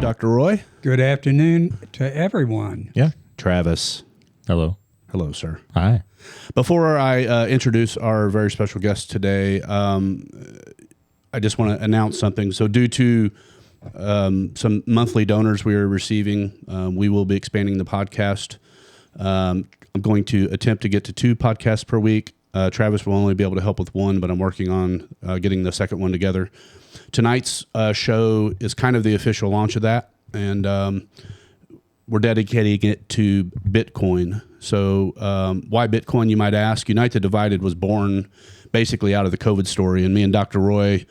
Dr. Roy. Good afternoon to everyone. Yeah. Travis. Hello. Hello, sir. Hi. Before I introduce our very special guest today, I just want to announce something. So due to some monthly donors we are receiving, we will be expanding the podcast. I'm going to attempt to get to 2 podcasts per week. Travis will only be able to help with 1, but I'm working on getting the second one together. Tonight's show is kind of the official launch of that, and we're dedicating it to Bitcoin. So why Bitcoin, you might ask? Unite the Divided was born basically out of the COVID story, and me and Dr. Roy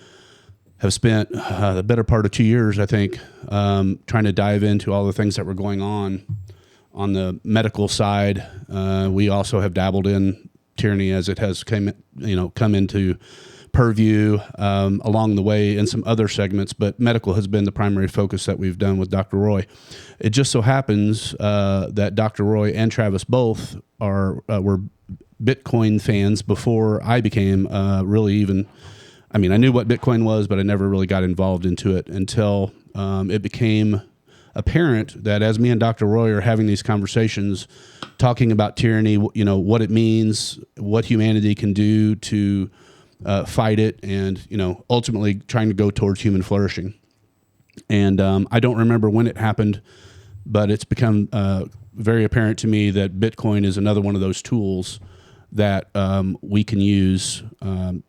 have spent the better part of 2 years, I think, trying to dive into all the things that were going on the medical side. We also have dabbled in tyranny as it has come into purview along the way in some other segments, but medical has been the primary focus that we've done with Dr. Roy. It just so happens that Dr. Roy and Travis both were Bitcoin fans before I became really even. I mean, I knew what Bitcoin was, but I never really got involved into it until it became apparent that as me and Dr. Roy are having these conversations, talking about tyranny, what it means, what humanity can do to fight it, and ultimately trying to go towards human flourishing. And I don't remember when it happened, but it's become very apparent to me that Bitcoin is another one of those tools that we can use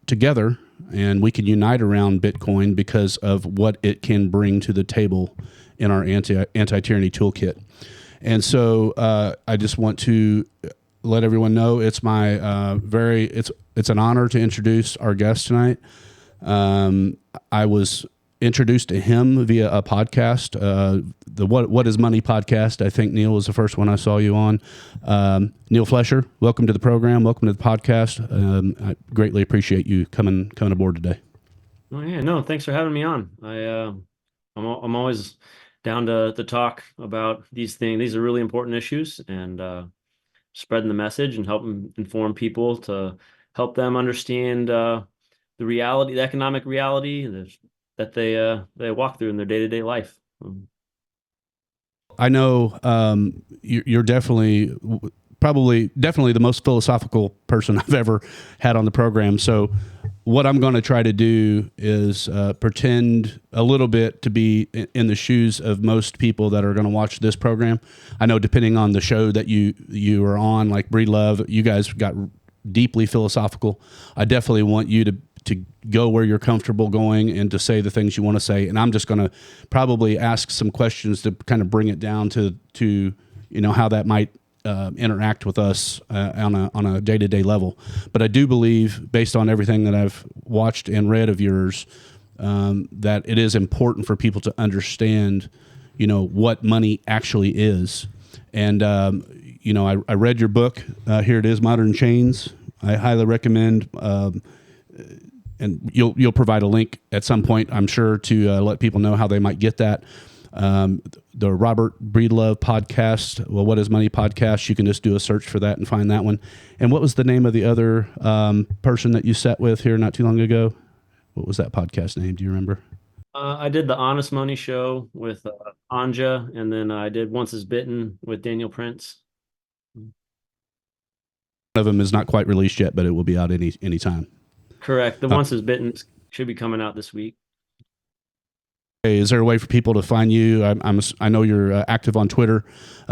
together, and we can unite around Bitcoin because of what it can bring to the table in our anti-tyranny toolkit. And so I just want to let everyone know it's my it's an honor to introduce our guest tonight. I was introduced to him via a podcast, the What Is Money podcast. I think Neal was the first one I saw you on. Neal Flesher, welcome to the program. Welcome to the podcast. I greatly appreciate you coming aboard today. Oh yeah, no, thanks for having me on. I'm always down to talk about these things. These are really important issues, and spreading the message and helping inform people to help them understand the reality, the economic reality that they walk through in their day-to-day life. I know you're definitely the most philosophical person I've ever had on the program. So what I'm going to try to do is pretend a little bit to be in the shoes of most people that are going to watch this program. I know depending on the show that you are on, like Breed Love, you guys got deeply philosophical. I definitely want you to go where you're comfortable going and to say the things you want to say. And I'm just going to probably ask some questions to kind of bring it down to how that might interact with us on a day-to-day level. But I do believe, based on everything that I've watched and read of yours, that it is important for people to understand, what money actually is. And, I read your book. Here it is, Modern Chains. I highly recommend, and you'll provide a link at some point, I'm sure, to let people know how they might get that. The Robert Breedlove podcast, well, What Is Money podcast, you can just do a search for that and find that one. And what was the name of the other person that you sat with here not too long ago? What was that podcast name? Do you remember? I did the Honest Money show with Anja, and then I did Once Is Bitten with Daniel Prince. One of them is not quite released yet, but it will be out any time. Correct. The Once Is Bitten should be coming out this week. Is there a way for people to find you? I know you're active on Twitter,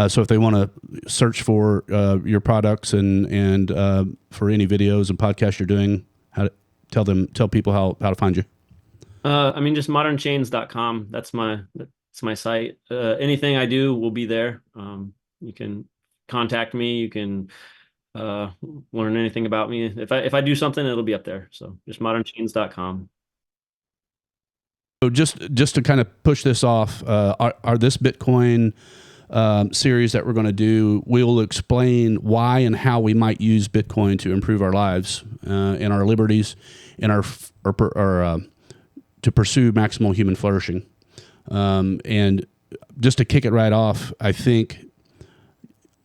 so if they want to search for your products and for any videos and podcasts you're doing, tell people how to find you. Just modernchains.com. That's my site. Anything I do will be there. You can contact me. You can learn anything about me. If I do something, it'll be up there. So just modernchains.com. So just to kind of push this off, our this Bitcoin series that we're going to do, we'll explain why and how we might use Bitcoin to improve our lives and our liberties and our to pursue maximal human flourishing. And just to kick it right off, I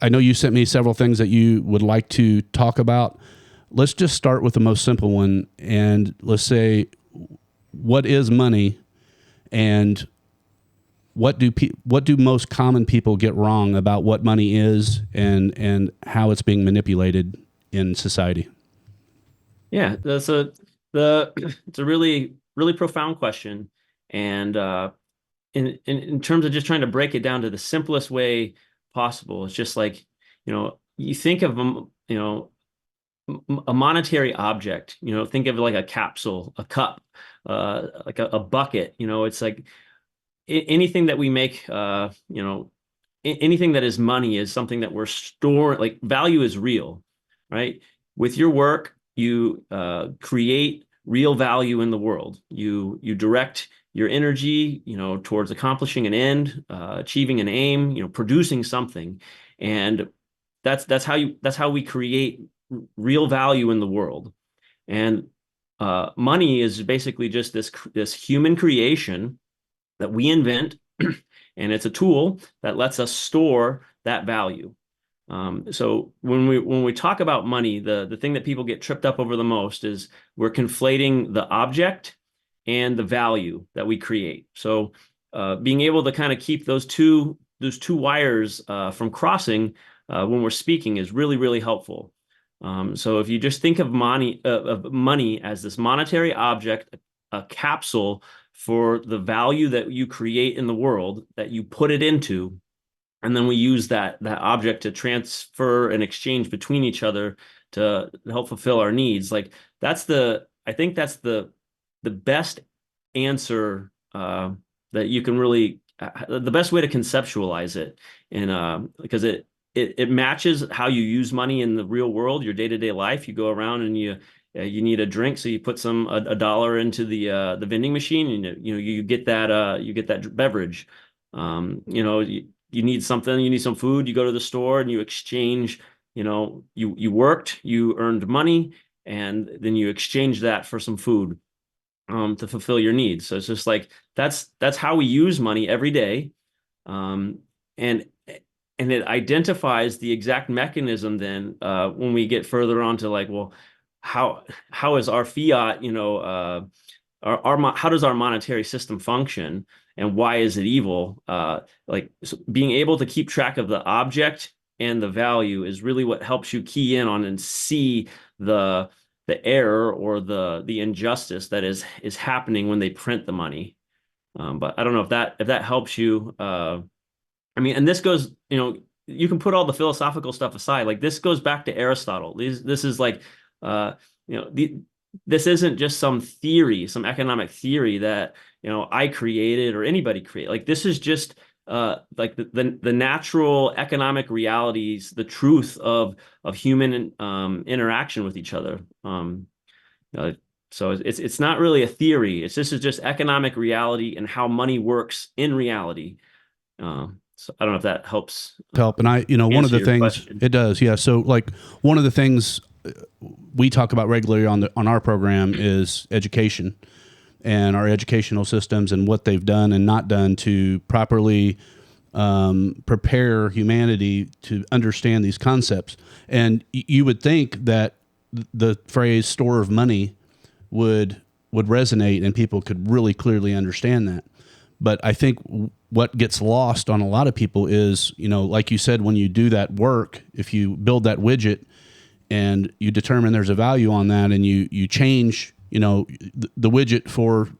know you sent me several things that you would like to talk about. Let's just start with the most simple one, and let's say, what is money, and what do most common people get wrong about what money is and how it's being manipulated in society? Yeah, the it's a really profound question, and in terms of just trying to break it down to the simplest way possible, it's just like, you think of a monetary object, think of it like a capsule, a cup, like a bucket, it's like anything that we make, anything that is money is something that we're storing. Like, value is real, right? With your work, you create real value in the world. You direct your energy, towards accomplishing an end, achieving an aim, producing something, and that's how we create real value in the world. And money is basically just this human creation that we invent, and it's a tool that lets us store that value. So when we talk about money, the thing that people get tripped up over the most is we're conflating the object and the value that we create. So being able to kind of keep those two wires from crossing when we're speaking is really, really helpful. So if you just think of money as this monetary object, a capsule for the value that you create in the world, that you put it into, and then we use that object to transfer and exchange between each other to help fulfill our needs. Like, I think that's the best answer, that you can really, the best way to conceptualize it, and because it matches how you use money in the real world, your day-to-day life. You go around and you need a drink, so you put a dollar into the vending machine, and you get that beverage. You need something, you need some food, you go to the store and you exchange. You worked, you earned money, and then you exchange that for some food to fulfill your needs. So it's just like that's how we use money every day, and it identifies the exact mechanism then, when we get further on to, like, well, how is our fiat, how does our monetary system function, and why is it evil? So being able to keep track of the object and the value is really what helps you key in on and see the error or the injustice that is happening when they print the money. But I don't know if that helps you. I mean, and this goes, you can put all the philosophical stuff aside. Like, this goes back to Aristotle. This is like, this isn't just some theory, some economic theory that, I created or anybody created. Like, this is just like the natural economic realities, the truth of human interaction with each other. So it's not really a theory. This is just economic reality and how money works in reality. So I don't know if that helps. And one of the things question. It does, yeah. So, like, one of the things we talk about regularly on our program is education and our educational systems and what they've done and not done to properly prepare humanity to understand these concepts. And you would think that the phrase "store of money" would resonate and people could really clearly understand that. But I think what gets lost on a lot of people is, like you said, when you do that work, if you build that widget and you determine there's a value on that, and you change, the widget for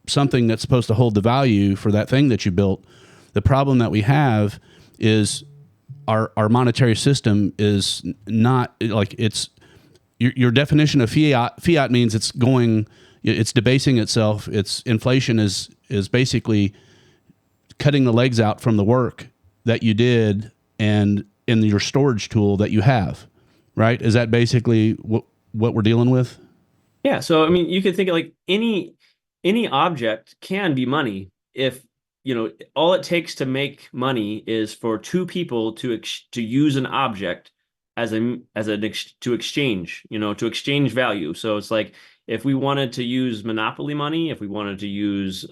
something that's supposed to hold the value for that thing that you built, the problem that we have is our monetary system is not like it's your definition of fiat means it's debasing itself. It's inflation is basically cutting the legs out from the work that you did and in your storage tool that you have, right? Is that basically what we're dealing with? Yeah. So, I mean, you could think of, like, any object can be money if, all it takes to make money is for two people to use an object to exchange, to exchange value. So it's like, if we wanted to use monopoly money, if we wanted to use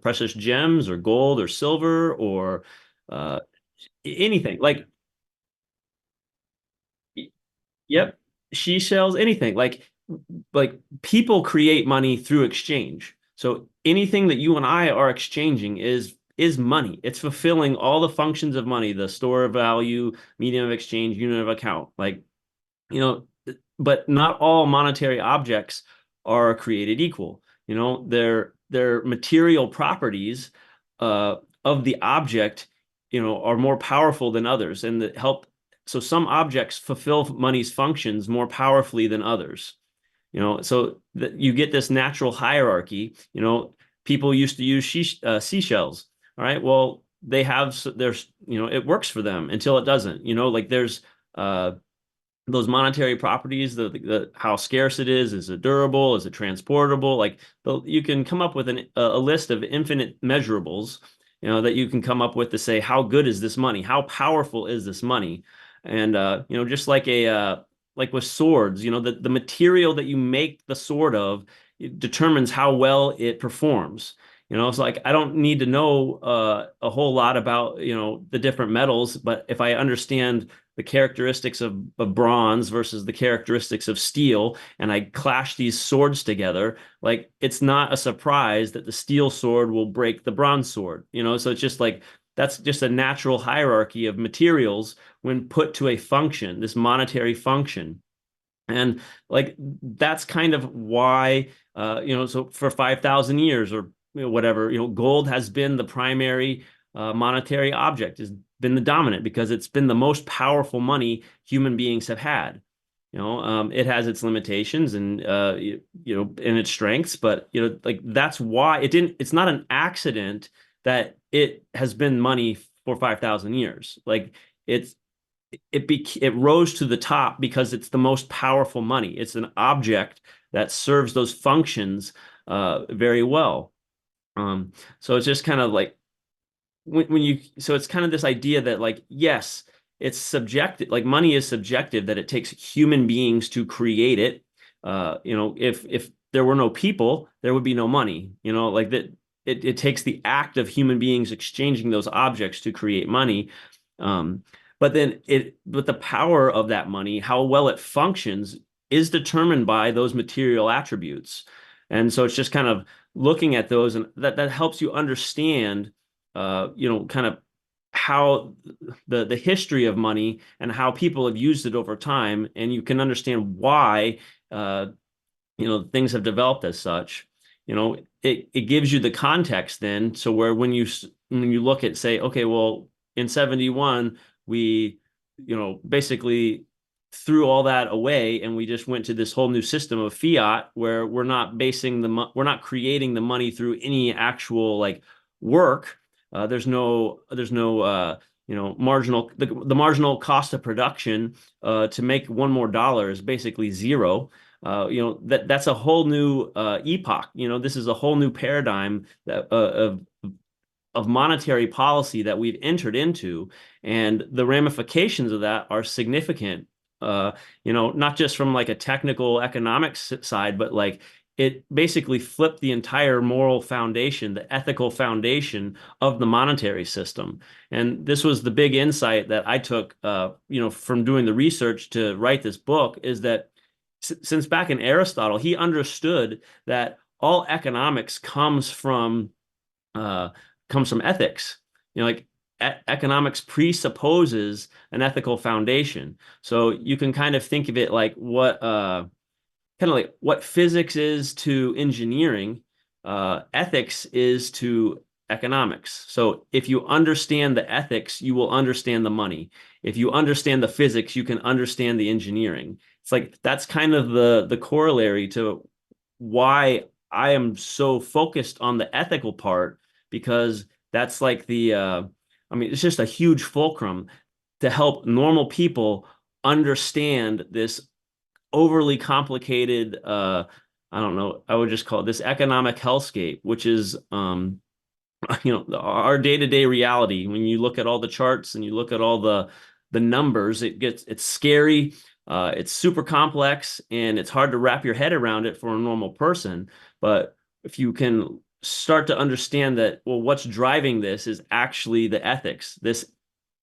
precious gems or gold or silver or anything, like, yep, she sells anything. Like people create money through exchange. So anything that you and I are exchanging is is money. It's fulfilling all the functions of money, the store of value, medium of exchange, unit of account. Like, you know, but not all monetary objects are created equal. You know, their material properties of the object, you know, are more powerful than others, and that help. So some objects fulfill money's functions more powerfully than others. You know, so that you get this natural hierarchy. You know, people used to use seashells. All right, well, they have there's, you know, it works for them until it doesn't. You know, like there's those monetary properties, the how scarce it is it durable, is it transportable? Like you can come up with a list of infinite measurables, you know, that you can come up with to say how good is this money, how powerful is this money, and you know, just like like with swords, you know, the material that you make the sword of, it determines how well it performs. You know, it's like I don't need to know a whole lot about, you know, the different metals, but if I understand the characteristics of bronze versus the characteristics of steel, and I clash these swords together, like it's not a surprise that the steel sword will break the bronze sword. You know, so it's just like that's just a natural hierarchy of materials when put to a function, this monetary function. And like that's kind of why you know, so for 5,000 years or, you know, whatever, you know, gold has been the primary monetary object, has been the dominant, because it's been the most powerful money human beings have had. You know, it has its limitations and you know, and its strengths, but you know, like that's why it's not an accident that it has been money for 5,000 years. Like it's it rose to the top because it's the most powerful money. It's an object that serves those functions very well. So it's just kind of like when you, so it's kind of this idea that like, yes, it's subjective, like money is subjective, that it takes human beings to create it. You know, if there were no people, there would be no money, you know, like that. It takes the act of human beings exchanging those objects to create money. Um, but the power of that money, how well it functions, is determined by those material attributes. And so it's just kind of looking at those, and that helps you understand, you know, kind of how the history of money and how people have used it over time, and you can understand why, you know, things have developed as such. You know, it gives you the context then, so where when you look at, say, okay, well, in 71 we, you know, basically threw all that away and we just went to this whole new system of fiat, where we're not creating the money through any actual like work. There's no you know, the marginal cost of production to make one more dollar is basically zero. You know, that's a whole new epoch. You know, this is a whole new paradigm that of monetary policy that we've entered into, and the ramifications of that are significant. You know, not just from like a technical economics side, but like it basically flipped the entire moral foundation, the ethical foundation of the monetary system. And this was the big insight that I took, you know, from doing the research to write this book, is that since back in Aristotle, he understood that all economics comes from ethics. You know, like economics presupposes an ethical foundation. So you can kind of think of it like what kind of like what physics is to engineering, ethics is to economics. So if you understand the ethics, you will understand the money. If you understand the physics, you can understand the engineering. It's like that's kind of the corollary to why I am so focused on the ethical part, because that's like I mean, it's just a huge fulcrum to help normal people understand this overly complicated, I don't know, I would just call it this economic hellscape, which is you know, our day-to-day reality. When you look at all the charts and you look at all the numbers, it's scary, it's super complex, and it's hard to wrap your head around it for a normal person. But if you can start to understand that, well, what's driving this is actually the ethics. This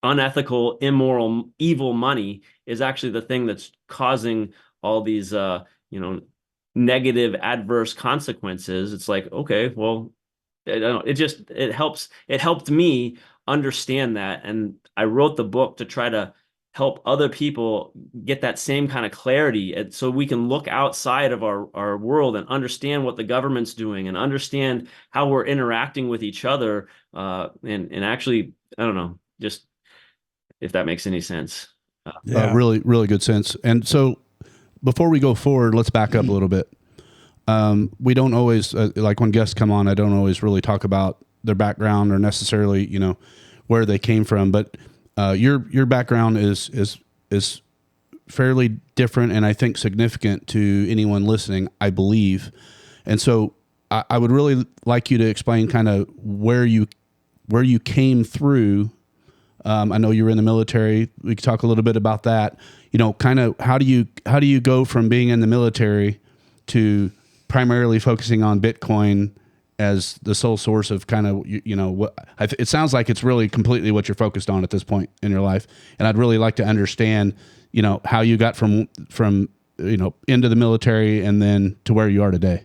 unethical, immoral, evil money is actually the thing that's causing all these, you know, negative, adverse consequences. It's like, okay, well, I don't know, it helped me understand that. And I wrote the book to try to help other people get that same kind of clarity. And so we can look outside of our world and understand what the government's doing and understand how we're interacting with each other. And actually, I don't know, just if that makes any sense. Yeah. Really, really good sense. And so before we go forward, let's back up a little bit. We don't always, like when guests come on, I don't always really talk about their background or necessarily, where they came from. But your background is fairly different and I think significant to anyone listening, I believe. And so I would really like you to explain kind of where you came through. I know you were in the military. We could talk a little bit about that. Kind of how do you go from being in the military to primarily focusing on Bitcoin as the sole source of kind of, what it sounds like it's really completely what you're focused on at this point in your life. And I'd really like to understand, how you got from, into the military and then to where you are today.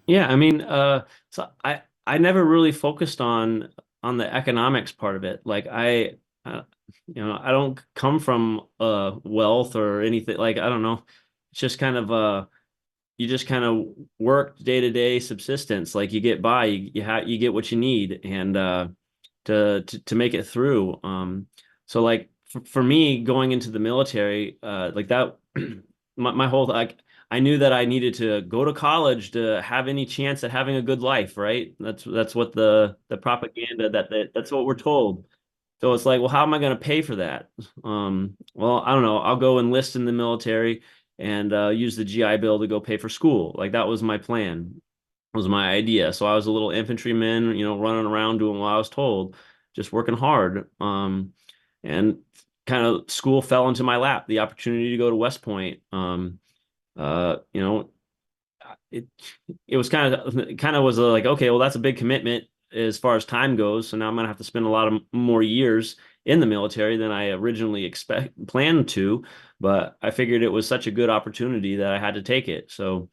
Yeah, I mean, so I never really focused on the economics part of it. Like I don't come from wealth or anything. Like I don't know. It's just kind of you just kind of work day-to-day subsistence. Like you get by, you get what you need, and to make it through. So like for me going into the military, like that, my whole like I knew that I needed to go to college to have any chance at having a good life, right? That's what the propaganda that's what we're told. So it's like, well, how am I going to pay for that? Well, I don't know. I'll go enlist in the military and use the GI Bill to go pay for school. Like that was my plan, was my idea. So I was a little infantryman, running around doing what I was told, just working hard. And kind of school fell into my lap, the opportunity to go to West Point. You know, it it was kind of was like, okay, well, that's a big commitment as far as time goes. So now I'm gonna have to spend a lot of more years in the military than I originally planned to. But I figured it was such a good opportunity that I had to take it. So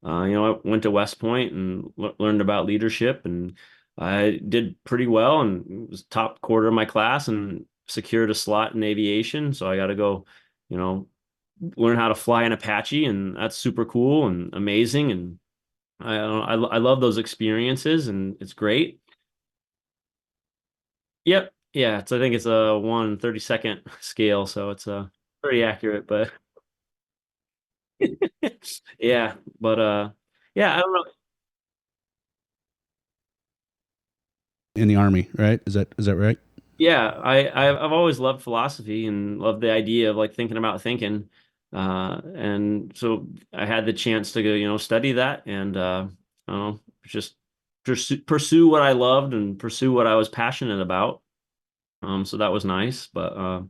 I went to West Point and learned about leadership, and I did pretty well and was top quarter of my class and secured a slot in aviation. So I got to go, you know, learn how to fly an Apache, and that's super cool and amazing. And I love those experiences, and it's great. Yep. Yeah. I think it's a 1/32 scale, so it's pretty accurate, but yeah, but yeah, I don't know. In the Army, right? Is that right? Yeah, I've always loved philosophy and loved the idea of like thinking about thinking. And so I had the chance to go, study that and I don't know, just pursue what I loved and pursue what I was passionate about. So that was nice. But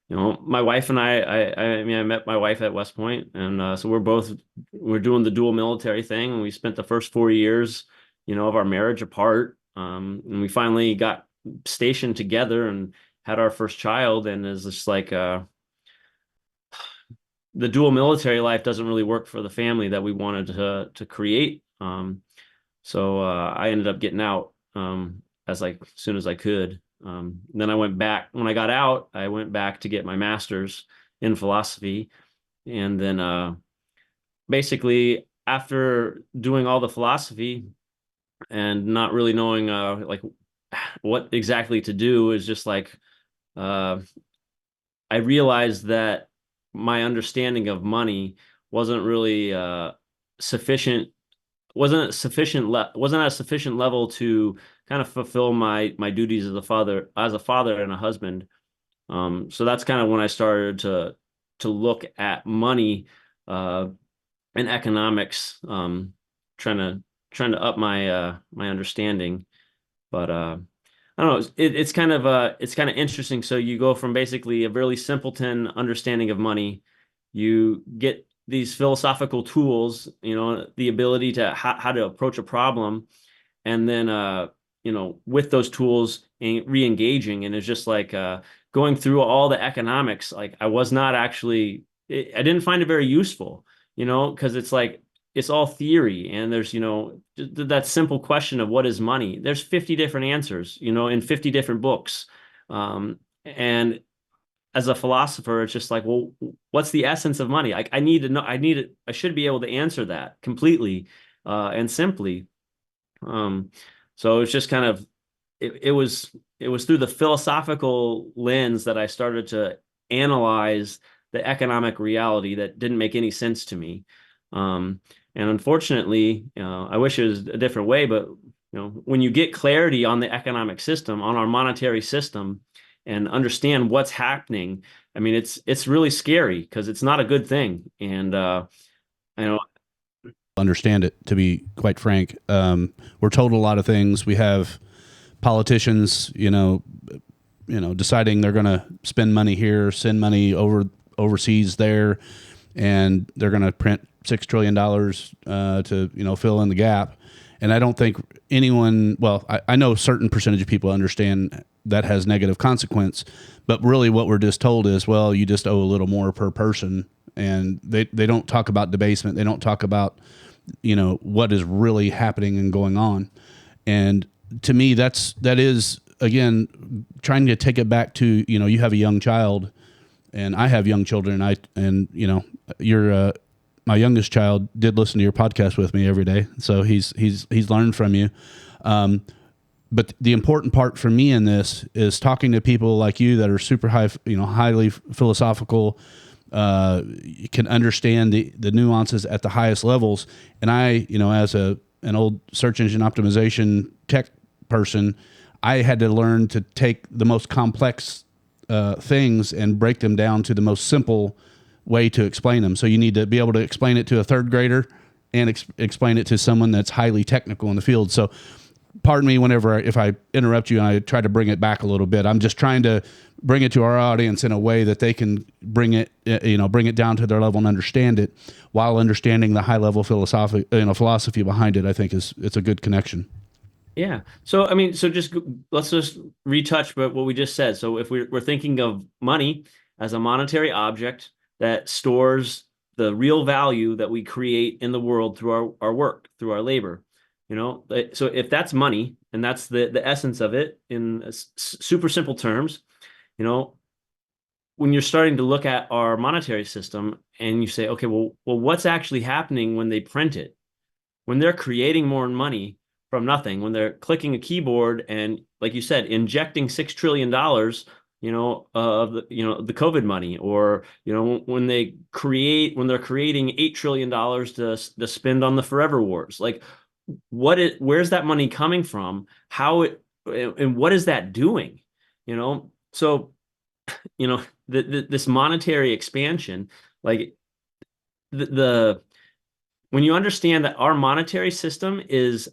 my wife and I mean, I met my wife at West Point, and so we're doing the dual military thing, and we spent the first 4 years, of our marriage apart. And we finally got stationed together and had our first child, and it's just like the dual military life doesn't really work for the family that we wanted to create. So I ended up getting out as soon as I could. Then I went back when I got out. I went back to get my master's in philosophy, and then basically after doing all the philosophy and not really knowing like what exactly to do, is just like uh, I realized that my understanding of money wasn't really sufficient wasn't at a sufficient level to kind of fulfill my duties as a father and a husband. So that's kind of when I started to look at money and economics, trying to up my understanding. But I don't know. It's kind of interesting. So you go from basically a really simpleton understanding of money, you get these philosophical tools, the ability to how to approach a problem, and then with those tools and re-engaging, and it's just like going through all the economics. Like I was not actually, I didn't find it very useful, because it's like it's all theory, and there's, that simple question of what is money. There's 50 different answers, in 50 different books. And as a philosopher, it's just like, well, what's the essence of money? I need to know, I should be able to answer that completely, and simply. So it's just kind of, it was through the philosophical lens that I started to analyze the economic reality that didn't make any sense to me. And unfortunately, I wish it was a different way, but when you get clarity on the economic system, on our monetary system, and understand what's happening, I mean, it's really scary because it's not a good thing. And I know Understand it, to be quite frank. We're told a lot of things. We have politicians, deciding they're going to spend money here, send money overseas there, and they're going to print $6 trillion to fill in the gap. And I don't think anyone, well, I know a certain percentage of people understand that has negative consequence, but really what we're just told is, well, you just owe a little more per person. And they don't talk about debasement. They don't talk about, what is really happening and going on. And to me, that is, again, trying to take it back to, you have a young child, and I have young children. You're, my youngest child did listen to your podcast with me every day. So he's learned from you. But the important part for me in this is talking to people like you that are super highly philosophical, can understand the nuances at the highest levels. And I, as an old search engine optimization tech person, I had to learn to take the most complex things and break them down to the most simple way to explain them. So you need to be able to explain it to a third grader and explain it to someone that's highly technical in the field. So pardon me if I interrupt you and I try to bring it back a little bit. I'm just trying to bring it to our audience in a way that they can bring it down to their level and understand it while understanding the high level philosophy behind it. I think it's a good connection. Yeah. So, I mean, let's just retouch what we just said. So if we're thinking of money as a monetary object that stores the real value that we create in the world through our work, through our labor, so if that's money and that's the essence of it in super simple terms, when you're starting to look at our monetary system and you say, okay, well, what's actually happening when they print it? When they're creating more money from nothing, when they're clicking a keyboard and, like you said, injecting $6 trillion, of the COVID money, or, when they're creating $8 trillion to spend on the forever wars, like where's that money coming from? And what is that doing? So, this monetary expansion, like when you understand that our monetary system is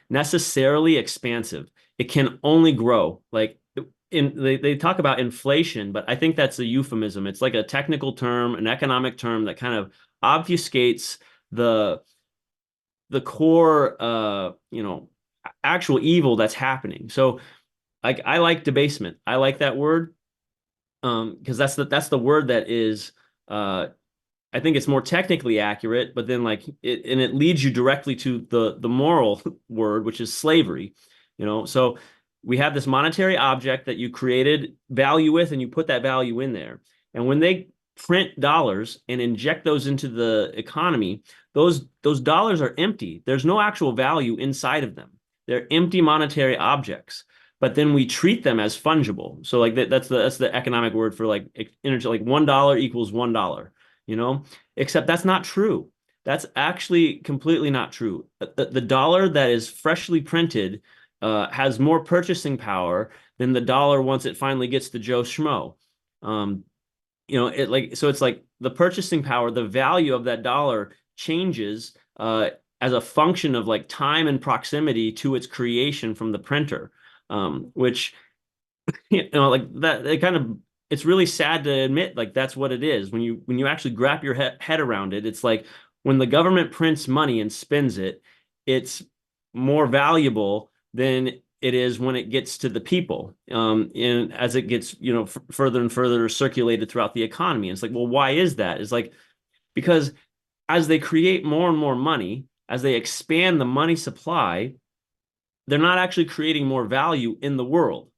necessarily expansive, it can only grow. Like they talk about inflation, but I think that's a euphemism. It's like a technical term, an economic term that kind of obfuscates the core, actual evil that's happening. So, like, I like debasement. I like that word, because that's the word that is. I think it's more technically accurate, but then it leads you directly to the moral word, which is slavery. So we have this monetary object that you created value with, and you put that value in there. And when they print dollars and inject those into the economy, those dollars are empty. There's no actual value inside of them. They're empty monetary objects. But then we treat them as fungible. So that's the economic word for energy. Like $1 equals $1. Except that's not true. That's actually completely not true. The dollar that is freshly printed has more purchasing power than the dollar once it finally gets to Joe Schmo. So it's like the purchasing power, the value of that dollar changes as a function of time and proximity to its creation from the printer, which that it's really sad to admit that's what it is when you actually wrap your head around it. It's like when the government prints money and spends it, it's more valuable than it is when it gets to the people, and as it gets further and further circulated throughout the economy. And it's like, well, why is that? It's like, because as they create more and more money, as they expand the money supply, they're not actually creating more value in the world.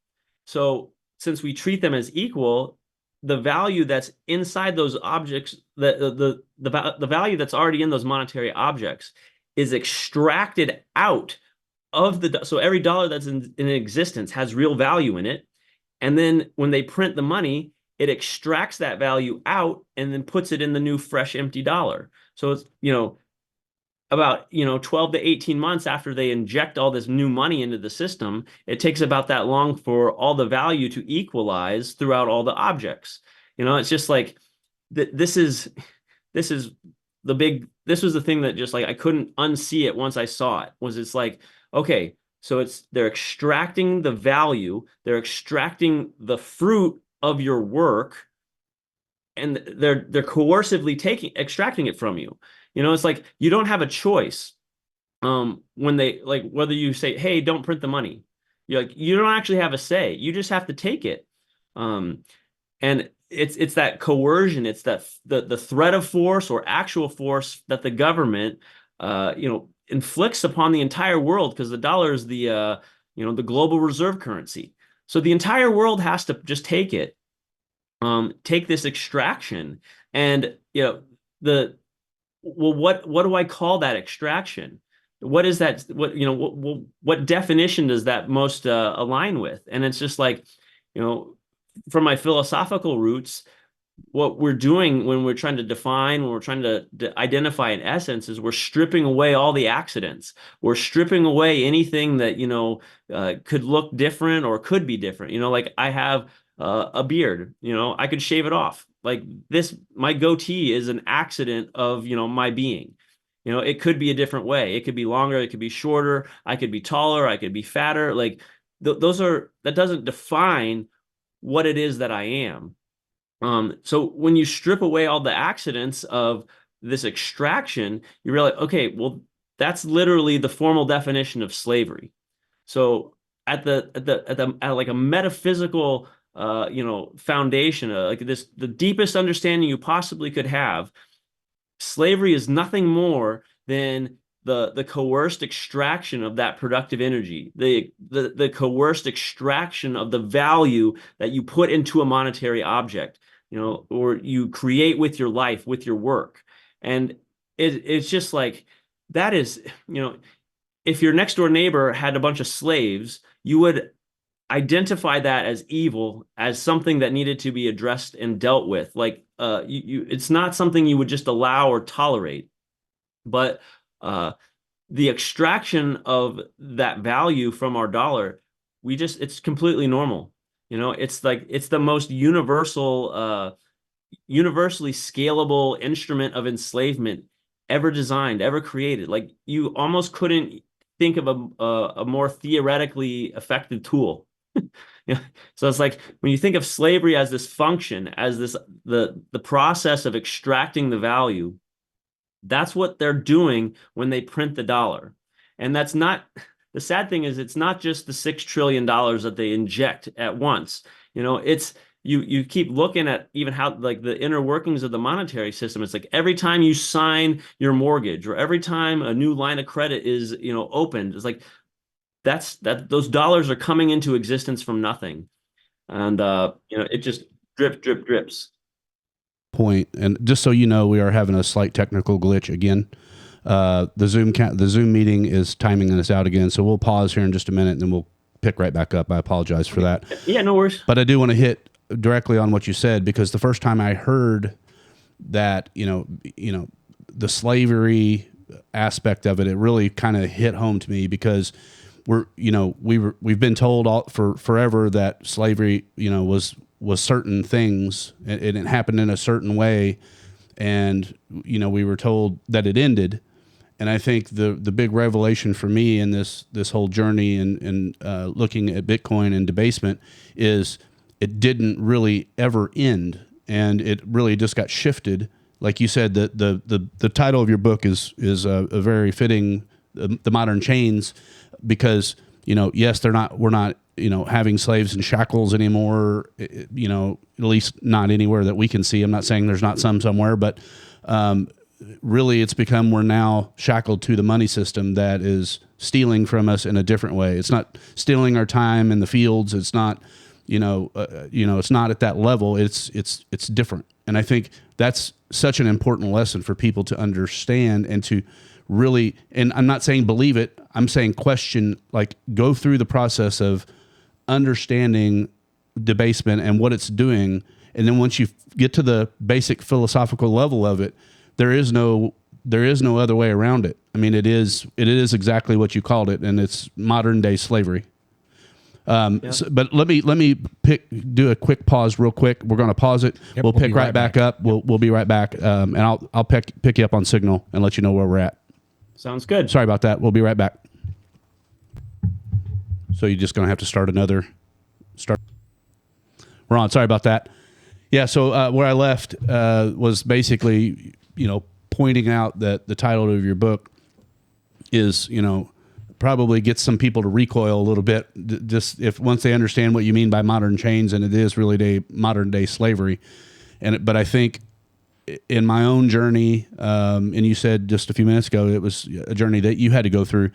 So since we treat them as equal, the value that's inside those objects, the value that's already in those monetary objects is extracted out of so every dollar that's in existence has real value in it. And then when they print the money, it extracts that value out and then puts it in the new fresh empty dollar. So it's, about 12 to 18 months after they inject all this new money into the system, it takes about that long for all the value to equalize throughout all the objects. It's just like this is this was the thing that just like I couldn't unsee it once I saw it. It's like, okay, so they're extracting the value, they're extracting the fruit of your work, and they're coercively extracting it from you. It's like you don't have a choice. When they, like, whether you say, hey, don't print the money, you don't actually have a say. You just have to take it. And it's that coercion, it's that the threat of force or actual force that the government inflicts upon the entire world, because the dollar is the global reserve currency. So the entire world has to just take it, take this extraction. And what do I call that extraction? What is that? What definition does that most align with? And it's just like, from my philosophical roots, what we're doing when we're trying to define, when we're trying to identify an essence, is we're stripping away all the accidents. We're stripping away anything that, could look different or could be different. Like I have a beard, I could shave it off. Like my goatee is an accident of, my being. It could be a different way. It could be longer. It could be shorter. I could be taller. I could be fatter. Like that doesn't define what it is that I am. So when you strip away all the accidents of this extraction, you realize, okay, well, that's literally the formal definition of slavery. So at like a metaphysical, foundation, like the deepest understanding you possibly could have, slavery is nothing more than the coerced extraction of that productive energy, the coerced extraction of the value that you put into a monetary object, or you create with your life, with your work. And it's just like, that is, if your next door neighbor had a bunch of slaves, you would identify that as evil, as something that needed to be addressed and dealt with. Like, it's not something you would just allow or tolerate. But the extraction of that value from our dollar, it's completely normal. It's like, it's the most universally scalable instrument of enslavement ever designed, ever created. Like, you almost couldn't think of a more theoretically effective tool. So it's like, when you think of slavery as this function, as the process of extracting the value, that's what they're doing when they print the dollar. And that's not, the sad thing is, it's not just the $6 trillion that they inject at once. It's, you keep looking at even how, like, the inner workings of the monetary system. It's like every time you sign your mortgage, or every time a new line of credit is, opened, it's like, those dollars are coming into existence from nothing. And it just drips. Point. And just so you know, we are having a slight technical glitch again. The Zoom meeting is timing us out again, so we'll pause here in just a minute, and then we'll pick right back up. I apologize for that. Yeah, no worries. But I do want to hit directly on what you said, because the first time I heard that, the slavery aspect of it, it really kind of hit home to me, because we've been told for forever that slavery, was certain things, and it happened in a certain way, and we were told that it ended. And I think the big revelation for me in this whole journey and looking at Bitcoin and debasement is, it didn't really ever end, and it really just got shifted. Like you said, the title of your book is a very fitting, the modern chains, because yes, we're not having slaves in shackles anymore, at least not anywhere that we can see. I'm not saying there's not some somewhere, but really it's become we're now shackled to the money system that is stealing from us in a different way. It's not stealing our time in the fields. It's not, it's not at that level. It's different. And I think that's such an important lesson for people to understand and to really, and I'm not saying believe it, I'm saying question, like go through the process of understanding debasement and what it's doing. And then once you get to the basic philosophical level of it, there is no other way around it. I mean, it is exactly what you called it, and it's modern day slavery. But let me do a quick pause real quick. We're going to pause it. Yep, we'll pick be right back up. We'll be right back. And I'll pick you up on signal and let you know where we're at. Sounds good. Sorry about that. We'll be right back. So you're just going to have to start. We're on. Sorry about that. Yeah. So where I left was basically, pointing out that the title of your book is, probably gets some people to recoil a little bit, just if once they understand what you mean by modern chains, and it is really modern day slavery. But I think in my own journey, and you said just a few minutes ago, it was a journey that you had to go through.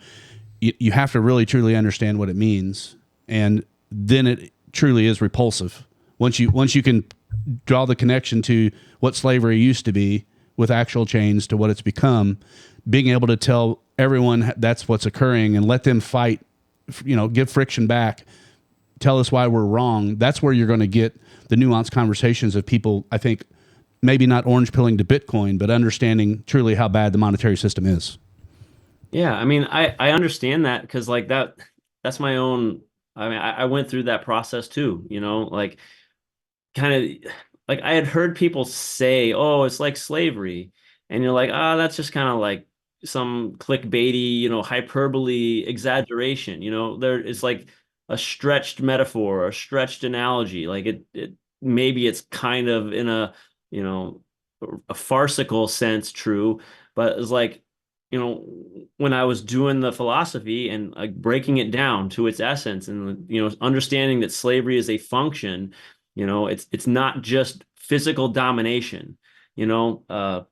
You have to really truly understand what it means, and then it truly is repulsive. Once you can draw the connection to what slavery used to be with actual chains to what it's become, being able to tell everyone that's what's occurring and let them fight, give friction back, tell us why we're wrong. That's where you're going to get the nuanced conversations of people, I think, maybe not orange pilling to Bitcoin, but understanding truly how bad the monetary system is. Yeah, I mean, I understand that because like that's my own. I mean, I went through that process too. Like kind of like I had heard people say, "Oh, it's like slavery," and you're like, "Ah, that's just kind of like some clickbaity, hyperbole exaggeration." There is like a stretched metaphor or a stretched analogy. Like it maybe it's kind of in a a farcical sense true, but it's like when I was doing the philosophy and like breaking it down to its essence and understanding that slavery is a function, it's not just physical domination. We're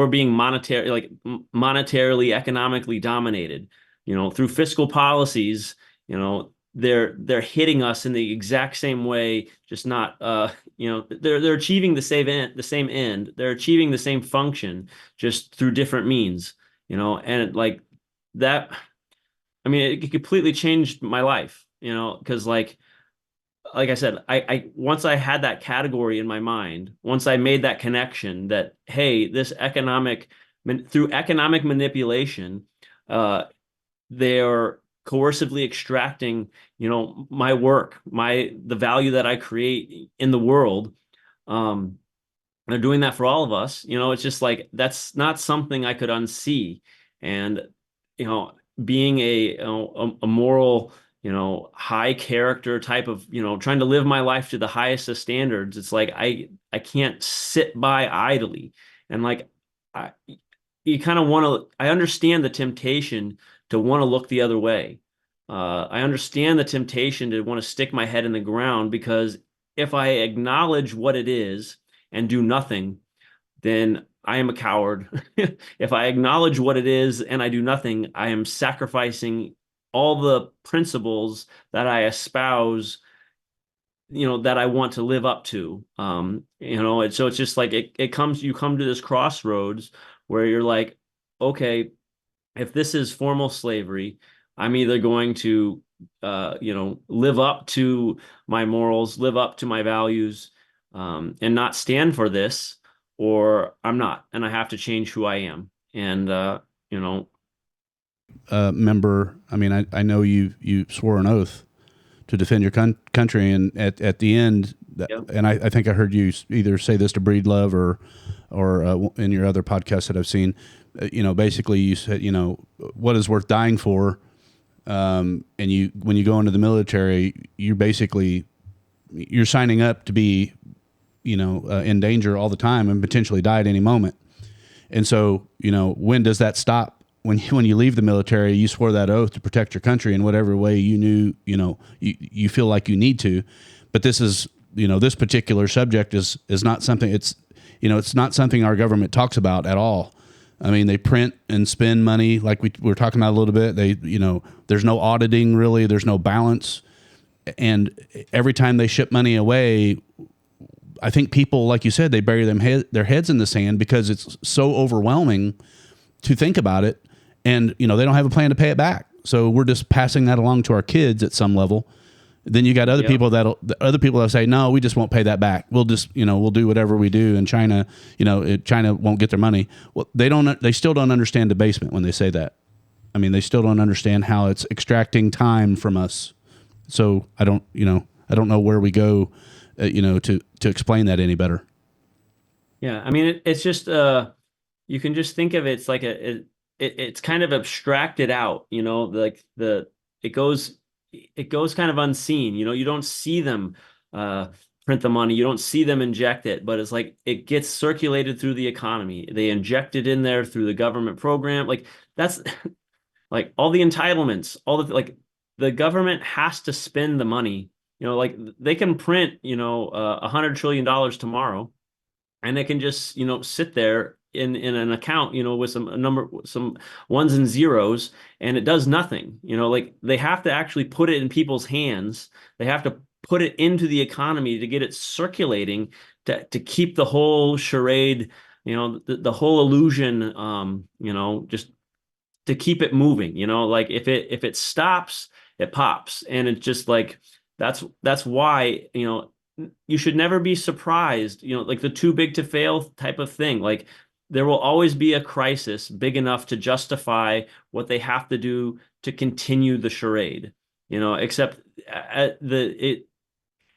being monetarily, economically dominated, through fiscal policies. They're hitting us in the exact same way, just not they're achieving the same end. They're achieving the same function, just through different means. And like that, I mean, it completely changed my life. Because like I said, I once I had that category in my mind, once I made that connection that, hey, through economic manipulation, they're coercively extracting, my work, the value that I create in the world. They're doing that for all of us. It's just like, that's not something I could unsee. And, being a moral, high character type of, trying to live my life to the highest of standards. It's like, I can't sit by idly. And like, you kind of want to, I understand the temptation to want to look the other way. I understand the temptation to want to stick my head in the ground, because if I acknowledge what it is and do nothing, then I am a coward. If I acknowledge what it is and I do nothing, I am sacrificing all the principles that I espouse, that I want to live up to. And so it's just like you come to this crossroads where you're like, okay, if this is formal slavery, I'm either going to live up to my morals, live up to my values, and not stand for this, or I'm not, and I have to change who I am. And member, I mean, I know you swore an oath to defend your country, and at the end, Yep. and I think I heard you either say this to Breedlove or in your other podcasts that I've seen, basically you said, what is worth dying for, and when you go into the military, you're signing up to be, in danger all the time and potentially die at any moment. And so, when does that stop? When you leave the military, you swore that oath to protect your country in whatever way you knew, you feel like you need to. But this is, this particular subject is not something. it's not something our government talks about at all. I mean, they print and spend money like we were talking about a little bit. There's no auditing really. There's no balance. And every time they ship money away, I think people, like you said, they bury their heads in the sand because it's so overwhelming to think about it. And, they don't have a plan to pay it back. So we're just passing that along to our kids at some level. Then you got other people that say, no, we just won't pay that back. We'll just, we'll do whatever we do. And China, China won't get their money. Well, they still don't understand debasement when they say that. I mean, they still don't understand how it's extracting time from us. So I don't know where we go, to explain that any better. Yeah. I mean, it's just, you can just think of it, it's like it's kind of abstracted out, like it goes kind of unseen. You don't see them print the money. You don't see them inject it, but it's like it gets circulated through the economy. They inject it in there through the government program. Like that's like all the entitlements, the government has to spend the money. Like they can print, $100 trillion tomorrow, and it can just, sit there in an account, with some ones and zeros, and it does nothing. Like they have to actually put it in people's hands. They have to put it into the economy to get it circulating, to keep the whole charade, the whole illusion, just to keep it moving. Like if it stops, it pops, and it's just like that's why, you should never be surprised, like the too big to fail type of thing. Like there will always be a crisis big enough to justify what they have to do to continue the charade, except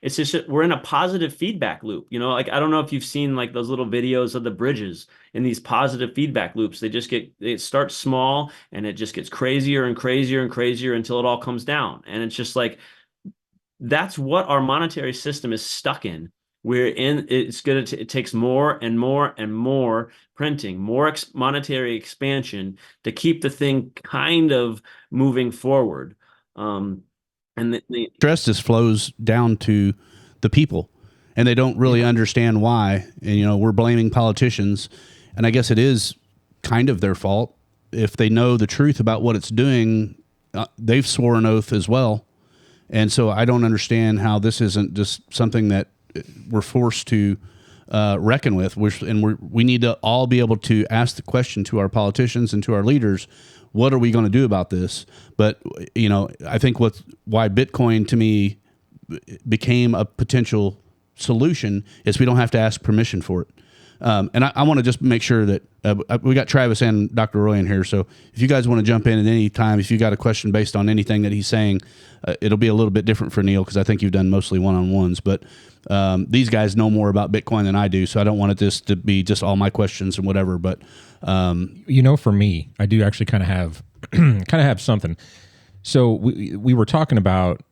it's just we're in a positive feedback loop. Like I don't know if you've seen like those little videos of the bridges in these positive feedback loops. It starts small and it just gets crazier and crazier and crazier until it all comes down. And it's just like, that's what our monetary system is stuck in. It takes more and more and more printing, more monetary expansion to keep the thing kind of moving forward. And the Stress just flows down to the people, and they don't really understand why. And, we're blaming politicians, and I guess it is kind of their fault. If they know the truth about what it's doing, they've sworn an oath as well. And so I don't understand how this isn't just something that we're forced to reckon with. We need to all be able to ask the question to our politicians and to our leaders, what are we going to do about this? But, I think why Bitcoin to me became a potential solution is we don't have to ask permission for it. And I want to just make sure that we got Travis and Dr. Roy in here. So if you guys want to jump in at any time, if you got a question based on anything that he's saying, it'll be a little bit different for Neal because I think you've done mostly one-on-ones. But these guys know more about Bitcoin than I do, so I don't want this to be just all my questions and whatever. But for me, I do actually kind of have something. So we were talking about.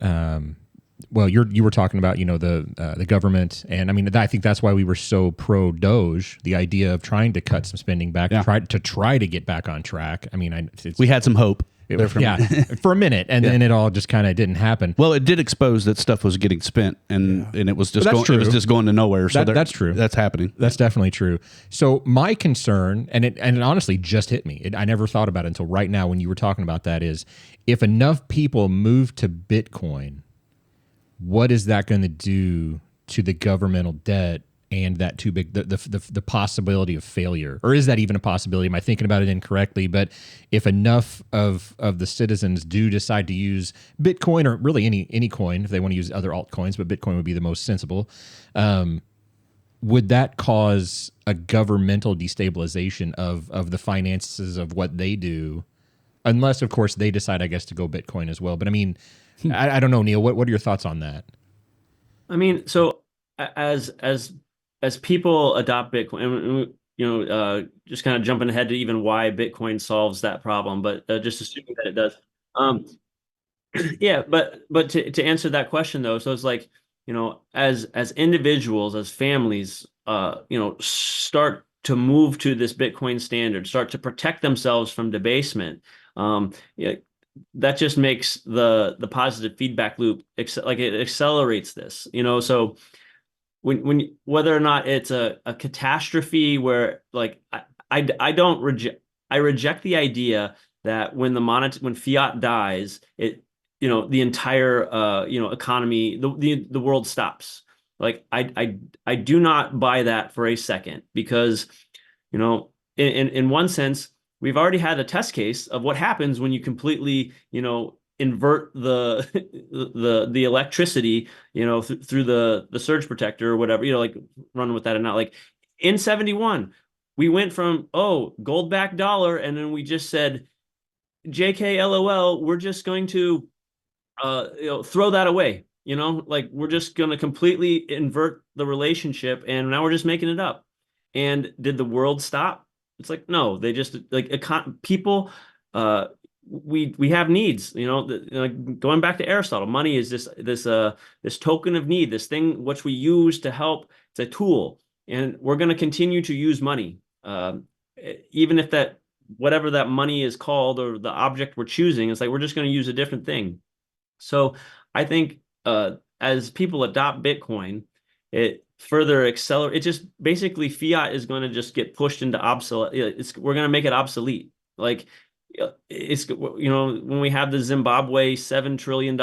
Well, you were talking about the government, and I mean I think that's why we were so pro Doge. The idea of trying to cut some spending back, try to get back on track. I mean, we had some hope. For a minute, and then it all just kind of didn't happen. Well, it did expose that stuff was getting spent, and it was just going to nowhere. So that's true. That's happening. That's definitely true. So my concern, and it honestly just hit me. I never thought about it until right now when you were talking about that. Is if enough people move to Bitcoin, what is that going to do to the governmental debt and that too big the possibility of failure? Or is that even a possibility? Am I thinking about it incorrectly? But if enough of the citizens do decide to use Bitcoin, or really any coin, if they want to use other altcoins, but Bitcoin would be the most sensible, would that cause a governmental destabilization of the finances of what they do? Unless, of course, they decide, I guess, to go Bitcoin as well. But I mean, I don't know, Neal. What are your thoughts on that? I mean, so as people adopt Bitcoin, just kind of jumping ahead to even why Bitcoin solves that problem, but just assuming that it does. Yeah, but to answer that question though, so it's like, as individuals, as families, start to move to this Bitcoin standard, start to protect themselves from debasement. That just makes the positive feedback loop it accelerates this. So whether or not it's a catastrophe where like I don't reject I reject the idea that when fiat dies, it the entire economy, the world stops. Like I do not buy that for a second, because in one sense we've already had a test case of what happens when you completely invert the electricity through the surge protector or whatever, like run with that. And not like in 71 we went from gold backed dollar, and then we just said JK LOL, we're just going to throw that away. Like we're just going to completely invert the relationship, and now we're just making it up. And did the world stop? It's like, no, they just like people. We have needs. Like going back to Aristotle, money is this token of need, this thing which we use to help. It's a tool, and we're going to continue to use money, even if that whatever that money is called or the object we're choosing. It's like we're just going to use a different thing. So I think as people adopt Bitcoin, it further accelerate. It just basically fiat is going to just get pushed into obsolete. We're going to make it obsolete. Like it's when we have the Zimbabwe $7 trillion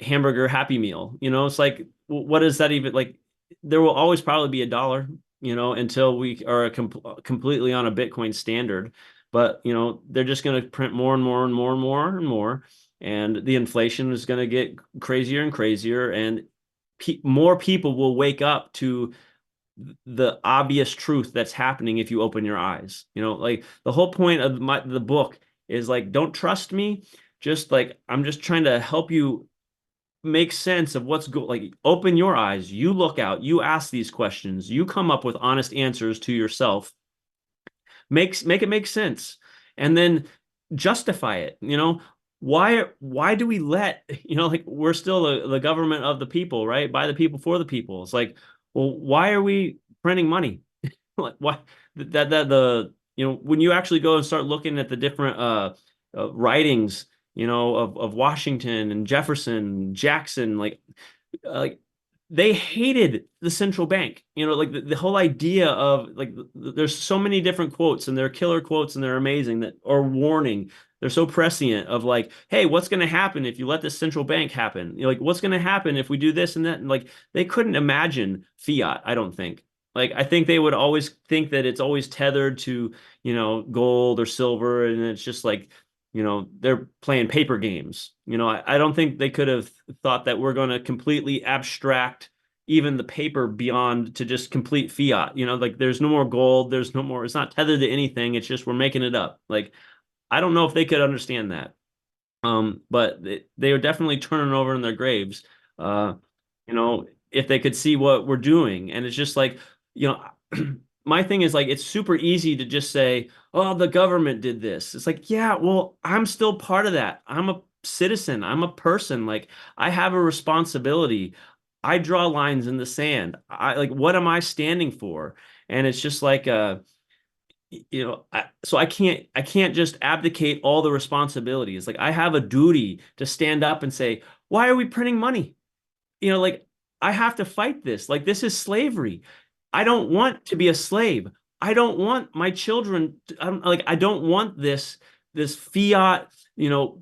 hamburger Happy Meal, it's like, what is that even like? There will always probably be a dollar, until we are completely on a Bitcoin standard. But they're just going to print more and more and more and more and more, and the inflation is going to get crazier and crazier, and more people will wake up to the obvious truth that's happening if you open your eyes. Like the whole point of the book is like, don't trust me, just like I'm just trying to help you make sense of like open your eyes, you look out, you ask these questions, you come up with honest answers to yourself, make it make sense, and then justify it. Why do we let like we're still the government of the people, right? By the people, for the people. It's like, well, why are we printing money? Like why that the when you actually go and start looking at the different writings of Washington and Jefferson, Jackson, like they hated the central bank. Like the whole idea of like there's so many different quotes, and they're killer quotes, and they're amazing, that are warning. They're so prescient of like, hey, what's going to happen if you let this central bank happen? Like, what's going to happen if we do this and that? And like, they couldn't imagine fiat, I don't think. Like, I think they would always think that it's always tethered to, gold or silver. And it's just like, they're playing paper games. I don't think they could have thought that we're going to completely abstract even the paper beyond to just complete fiat. Like there's no more gold, there's no more, it's not tethered to anything. It's just, we're making it up. Like, I don't know if they could understand that. But they were definitely turning over in their graves, if they could see what we're doing. And it's just like, my thing is like, it's super easy to just say, oh, the government did this. It's like, yeah, well, I'm still part of that. I'm a citizen. I'm a person. Like, I have a responsibility. I draw lines in the sand. What am I standing for? And it's just like, so I can't just abdicate all the responsibilities. Like, I have a duty to stand up and say, why are we printing money? Like, I have to fight this. Like, this is slavery. I don't want to be a slave. I don't want my children I don't want this fiat,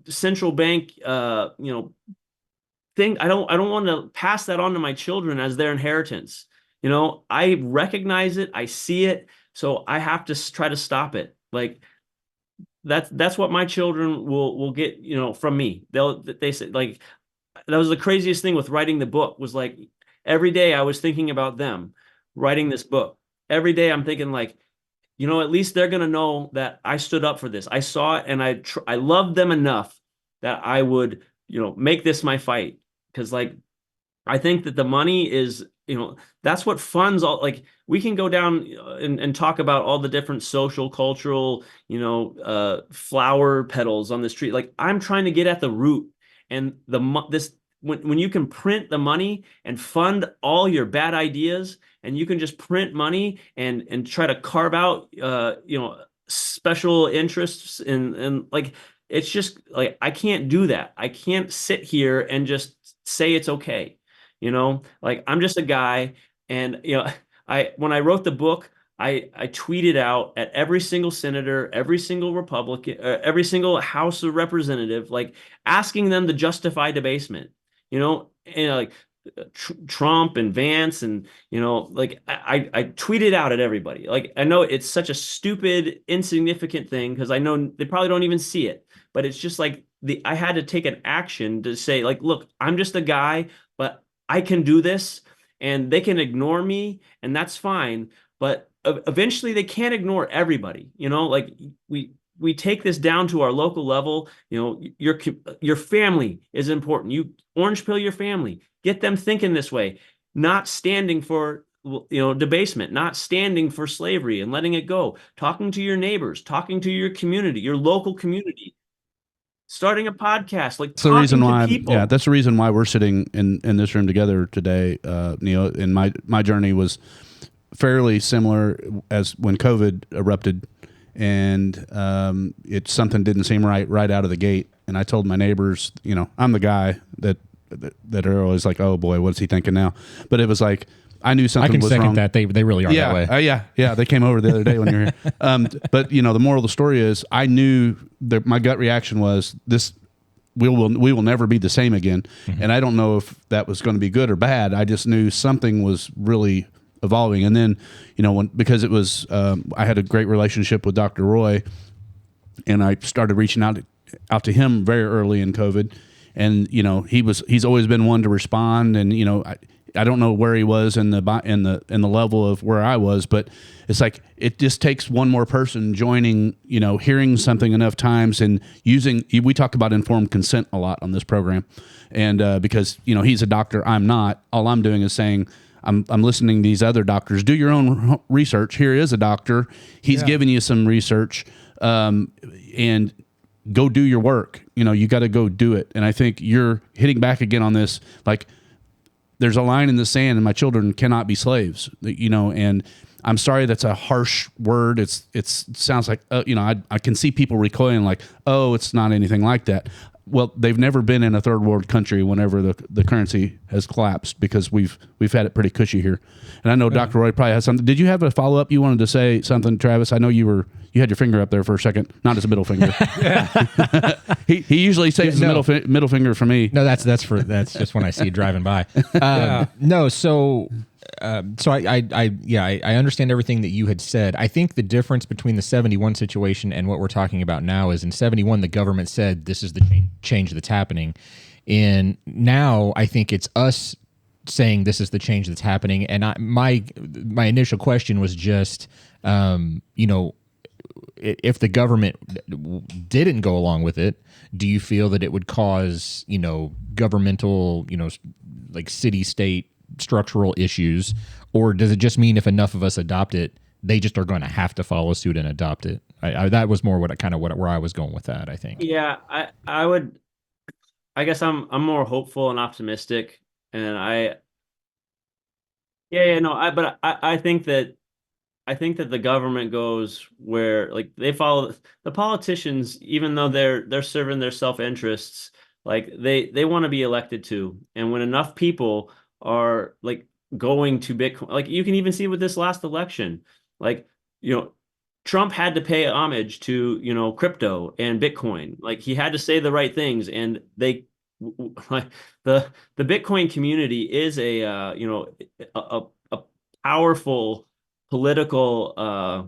central bank, thing. I don't want to pass that on to my children as their inheritance. I recognize it. I see it. So I have to try to stop it. Like, that's what my children will get, from me. They say, like, that was the craziest thing with writing the book, was like, every day I was thinking about them writing this book. Every day I'm thinking like, at least they're going to know that I stood up for this. I saw it, and I loved them enough that I would, make this my fight. Because like, I think that the money is, that's what funds all. Like, we can go down and talk about all the different social, cultural, flower petals on the street. Like, I'm trying to get at the root, and when you can print the money and fund all your bad ideas, and you can just print money and try to carve out, special interests, and like, it's just like, I can't do that. I can't sit here and just say it's okay. like I'm just a guy. And, when I wrote the book, I tweeted out at every single senator, every single Republican, every single House of Representative, like asking them to justify debasement, like Trump and Vance, and like I tweeted out at everybody. Like I know it's such a stupid, insignificant thing because I know they probably don't even see it, but it's just like I had to take an action to say, like, look, I'm just a guy, but I can do this, and they can ignore me, and that's fine. But eventually, they can't ignore everybody. Like we take this down to our local level. Your family is important. You orange pill your family. Get them thinking this way, not standing for debasement, not standing for slavery and letting it go. Talking to your neighbors, talking to your community, your local community, starting a podcast, like That's the reason talking to why. people. Yeah, that's the reason why we're sitting in this room together today, Neal. And my journey was fairly similar as when COVID erupted, and it something didn't seem right out of the gate. And I told my neighbors, I'm the guy that are always like, oh boy, what's he thinking now? But it was like I knew something was wrong. I can second that. They really are that way. Yeah. They came over the other day when you were here. But the moral of the story is I knew that my gut reaction was this. We will never be the same again. Mm-hmm. And I don't know if that was going to be good or bad. I just knew something was really evolving. And then, because it was, I had a great relationship with Dr. Roy, and I started reaching out to him very early in COVID. And he's always been one to respond. And I don't know where he was in the level of where I was, but it's like it just takes one more person joining, hearing something enough times and using. We talk about informed consent a lot on this program, and because he's a doctor, I'm not. All I'm doing is saying I'm listening to these other doctors. Do your own research. Here is a doctor. He's giving you some research, and go do your work. You got to go do it. And I think you're hitting back again on this. Like, there's a line in the sand, and my children cannot be slaves. And I'm sorry that's a harsh word. It sounds like I can see people recoiling like, oh, it's not anything like that. Well, they've never been in a third world country whenever the currency has collapsed, because we've had it pretty cushy here. And I know Dr. Roy probably has something. Did you have a follow up? You wanted to say something, Travis? I know you had your finger up there for a second, not his middle finger. he usually saves his middle finger for me. No, that's just when I see you driving by. No, so I understand everything that you had said. I think the difference between the 71 situation and what we're talking about now is in 71 the government said this is the change that's happening, and now I think it's us saying this is the change that's happening. And my initial question was just if the government didn't go along with it, do you feel that it would cause governmental like city-state structural issues, or does it just mean if enough of us adopt it, they just are going to have to follow suit and adopt it? That was more where I was going with that, I think. Yeah, I guess I'm more hopeful and optimistic, and I think that the government goes where, like, they follow the politicians, even though they're serving their self-interests, like they want to be elected too. And when enough people are like going to Bitcoin, like you can even see with this last election, like, Trump had to pay homage to, crypto and Bitcoin. Like he had to say the right things, and like the Bitcoin community is a powerful political I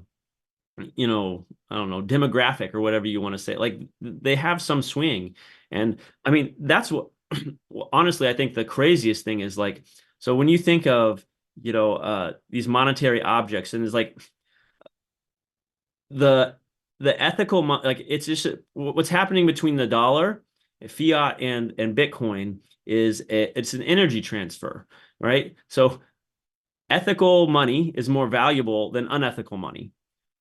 don't know, demographic or whatever you want to say. Like they have some swing. And I mean, that's what honestly I think the craziest thing is, like, so when you think of these monetary objects, and it's like the ethical, like it's just what's happening between the dollar, fiat, and Bitcoin is it's an energy transfer, right? So ethical money is more valuable than unethical money.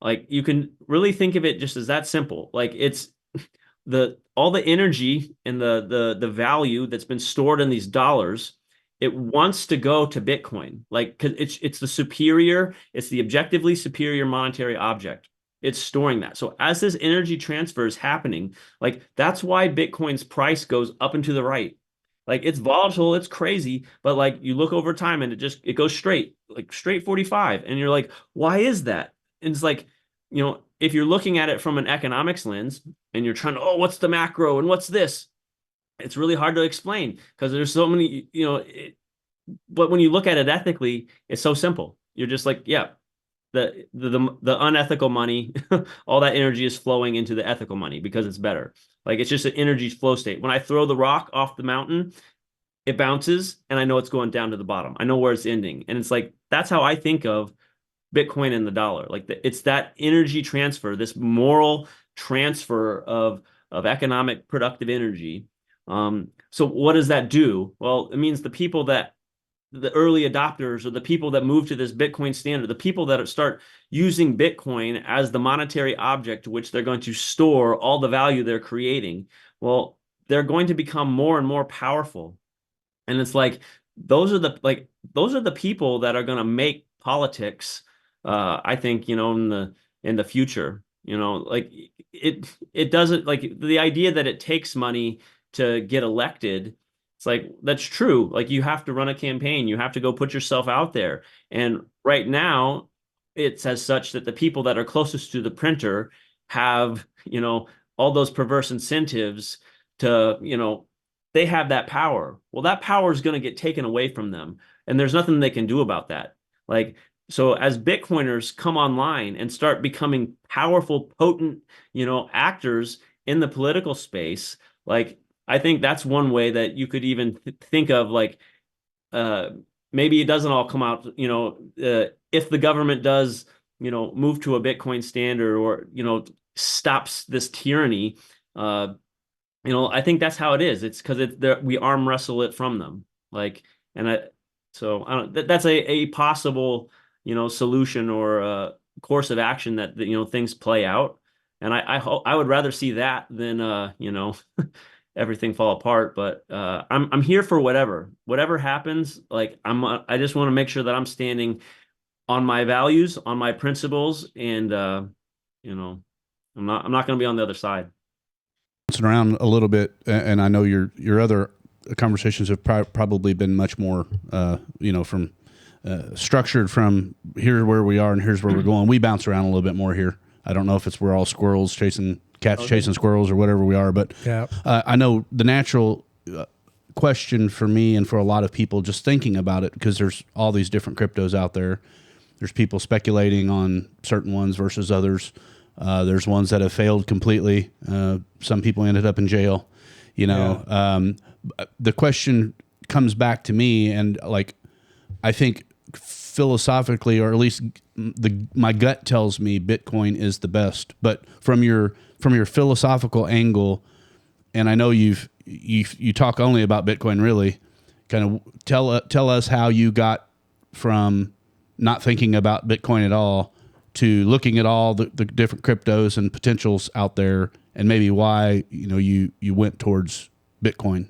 Like you can really think of it just as that simple. Like it's all the energy and the value that's been stored in these dollars, it wants to go to Bitcoin. Like, 'cause it's the objectively superior monetary object. It's storing that. So as this energy transfer is happening, like that's why Bitcoin's price goes up and to the right. Like it's volatile, it's crazy, but like you look over time and it goes straight, like straight 45. And you're like, why is that? And it's like, if you're looking at it from an economics lens and you're trying to, oh, what's the macro and what's this? It's really hard to explain because there's so many, but when you look at it ethically, it's so simple. You're just like, yeah, the unethical money, all that energy is flowing into the ethical money because it's better. Like it's just an energy flow state. When I throw the rock off the mountain, it bounces and I know it's going down to the bottom. I know where it's ending. And it's like, that's how I think of Bitcoin and the dollar. Like it's that energy transfer, this moral transfer of economic productive energy. So what does that do? Well, it means the early adopters or the people that move to this Bitcoin standard, the people that start using Bitcoin as the monetary object to which they're going to store all the value they're creating, well, they're going to become more and more powerful. And it's like those are the people that are going to make politics. I think in the future, like it doesn't like the idea that it takes money to get elected. It's like that's true. Like you have to run a campaign, you have to go put yourself out there. And right now, it's as such that the people that are closest to the printer have all those perverse incentives to they have that power. Well, that power is going to get taken away from them, and there's nothing they can do about that. Like, so as Bitcoiners come online and start becoming powerful, potent, actors in the political space, like I think that's one way that you could even think of like uh, maybe it doesn't all come out, if the government does, move to a Bitcoin standard or, stops this tyranny, I think that's how it is. It's because we arm wrestle it from them. Like, and so I don't, that's a possible, solution or course of action that, things play out. And I hope I would rather see that than, everything fall apart. But I'm here for whatever happens. Like I just want to make sure that I'm standing on my values, on my principles, and I'm not going to be on the other side. Bouncing around a little bit, and I know your other conversations have probably been much more, from structured from here's where we are and here's where we're going. We bounce around a little bit more here. I don't know if it's we're all squirrels chasing cats, chasing squirrels, or whatever we are, but Yeah. I know the natural question for me and for a lot of people just thinking about it, because there's all these different cryptos out there. There's people speculating on certain ones versus others. There's ones that have failed completely. Some people ended up in jail. The question comes back to me, and like I think philosophically, or at least my gut tells me Bitcoin is the best. But from your philosophical angle, and I know you talk only about Bitcoin, really. Kind of tell us how you got from not thinking about Bitcoin at all to looking at all the different cryptos and potentials out there, and maybe why you went towards Bitcoin.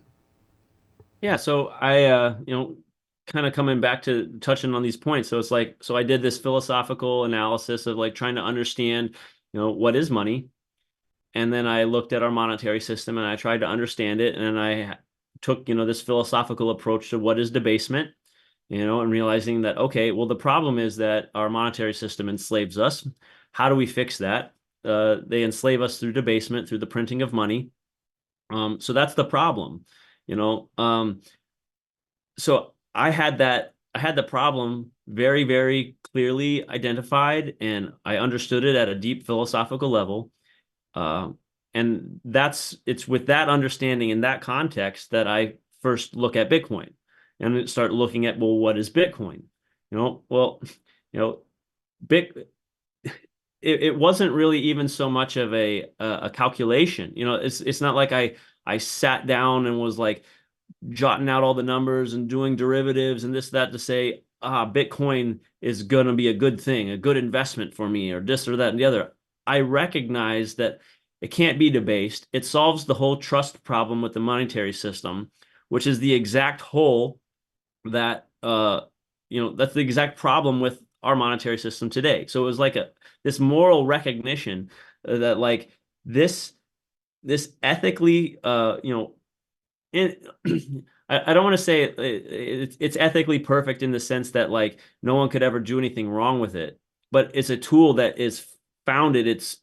Yeah, so I kind of coming back to touching on these points. So it's like, so I did this philosophical analysis of like trying to understand, what is money? And then I looked at our monetary system and I tried to understand it. And I took, this philosophical approach to what is debasement, and realizing that, okay, well, the problem is that our monetary system enslaves us. How do we fix that? They enslave us through debasement, through the printing of money. So that's the problem, so I had the problem very, very clearly identified, and I understood it at a deep philosophical level. And it's with that understanding in that context that I first look at Bitcoin and start looking at, well, what is Bitcoin? Well, Bit it wasn't really even so much of a calculation. It's not like I sat down and was like jotting out all the numbers and doing derivatives and this, that to say, Bitcoin is going to be a good thing, a good investment for me, or this or that and the other. I recognize that it can't be debased. It solves the whole trust problem with the monetary system, which is the exact hole that, that's the exact problem with our monetary system today. So it was like this moral recognition that like this ethically, in, I don't want to say it's ethically perfect in the sense that like no one could ever do anything wrong with it, but it's a tool that is founded. Its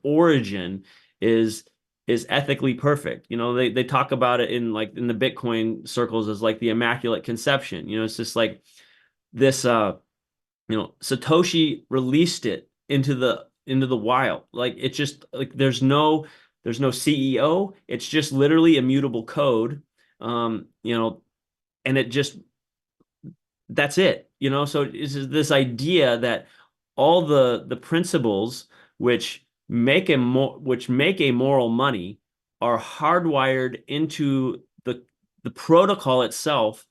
origin is ethically perfect. You know, they talk about it in like in the Bitcoin circles as like the immaculate conception. You know, it's just like this. Satoshi released it into the wild. Like it's just like there's no CEO. It's just literally immutable code. And it just that's it. So it's this idea that all the principles which make a moral money are hardwired into the protocol itself.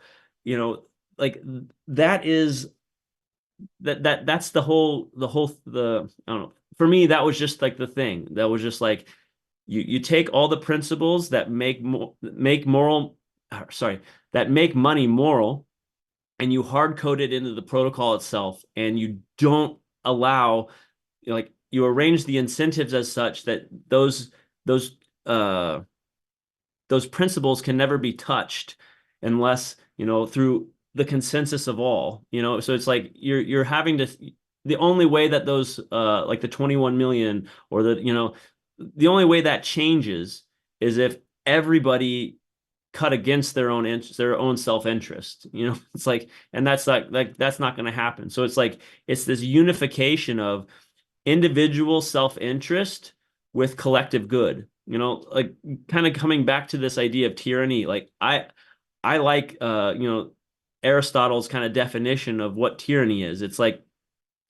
Like that is that's the I don't know. For me, that was just like the thing. That was just like you take all the principles that make money moral, and you hard code it into the protocol itself, and you don't allow, like you arrange the incentives as such that those uh those principles can never be touched unless, through the consensus of all. So it's like you're having to, the only way that those like the 21 million or the only way that changes is if everybody cut against their own self-interest. It's like, and that's like that's not going to happen. So it's like it's this unification of individual self-interest with collective good. Like kind of coming back to this idea of tyranny. Like I like Aristotle's kind of definition of what tyranny is. It's like,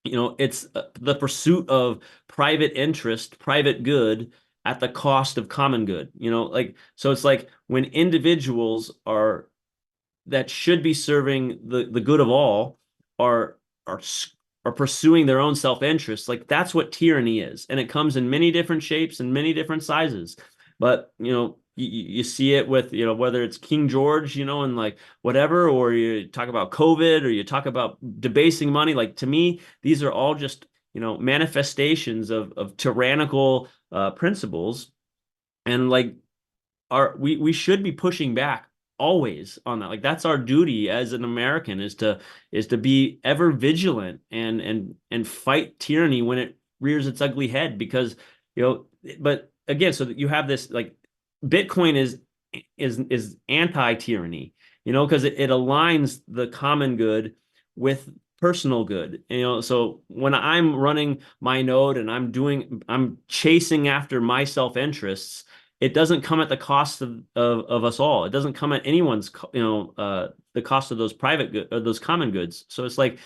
it's the pursuit of private interest, private good at the cost of common good. Like, so it's like when individuals that should be serving the good of all are pursuing their own self-interest. Like that's what tyranny is, and it comes in many different shapes and many different sizes. But you see it with whether it's King George, and like whatever, or you talk about COVID, or you talk about debasing money. Like to me, these are all just manifestations of tyrannical principles, and like we should be pushing back always on that. Like that's our duty as an American, is to be ever vigilant and fight tyranny when it rears its ugly head. Because but again, so that you have this, like Bitcoin is anti-tyranny, because it aligns the common good with personal good. So when I'm running my node and I'm chasing after my self-interests, it doesn't come at the cost of us all. It doesn't come at anyone's, the cost of those private good or those common goods. So it's like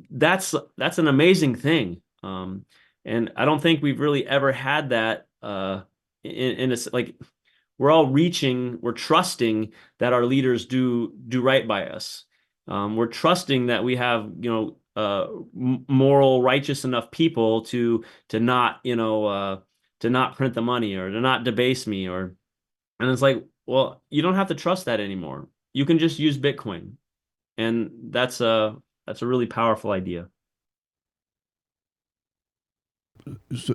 that's an amazing thing. And I don't think we've really ever had that in a, like we're trusting that our leaders do right by us. We're trusting that we have, moral, righteous enough people to not, to not print the money or to not debase me, and it's like, well, you don't have to trust that anymore. You can just use Bitcoin. And that's a really powerful idea.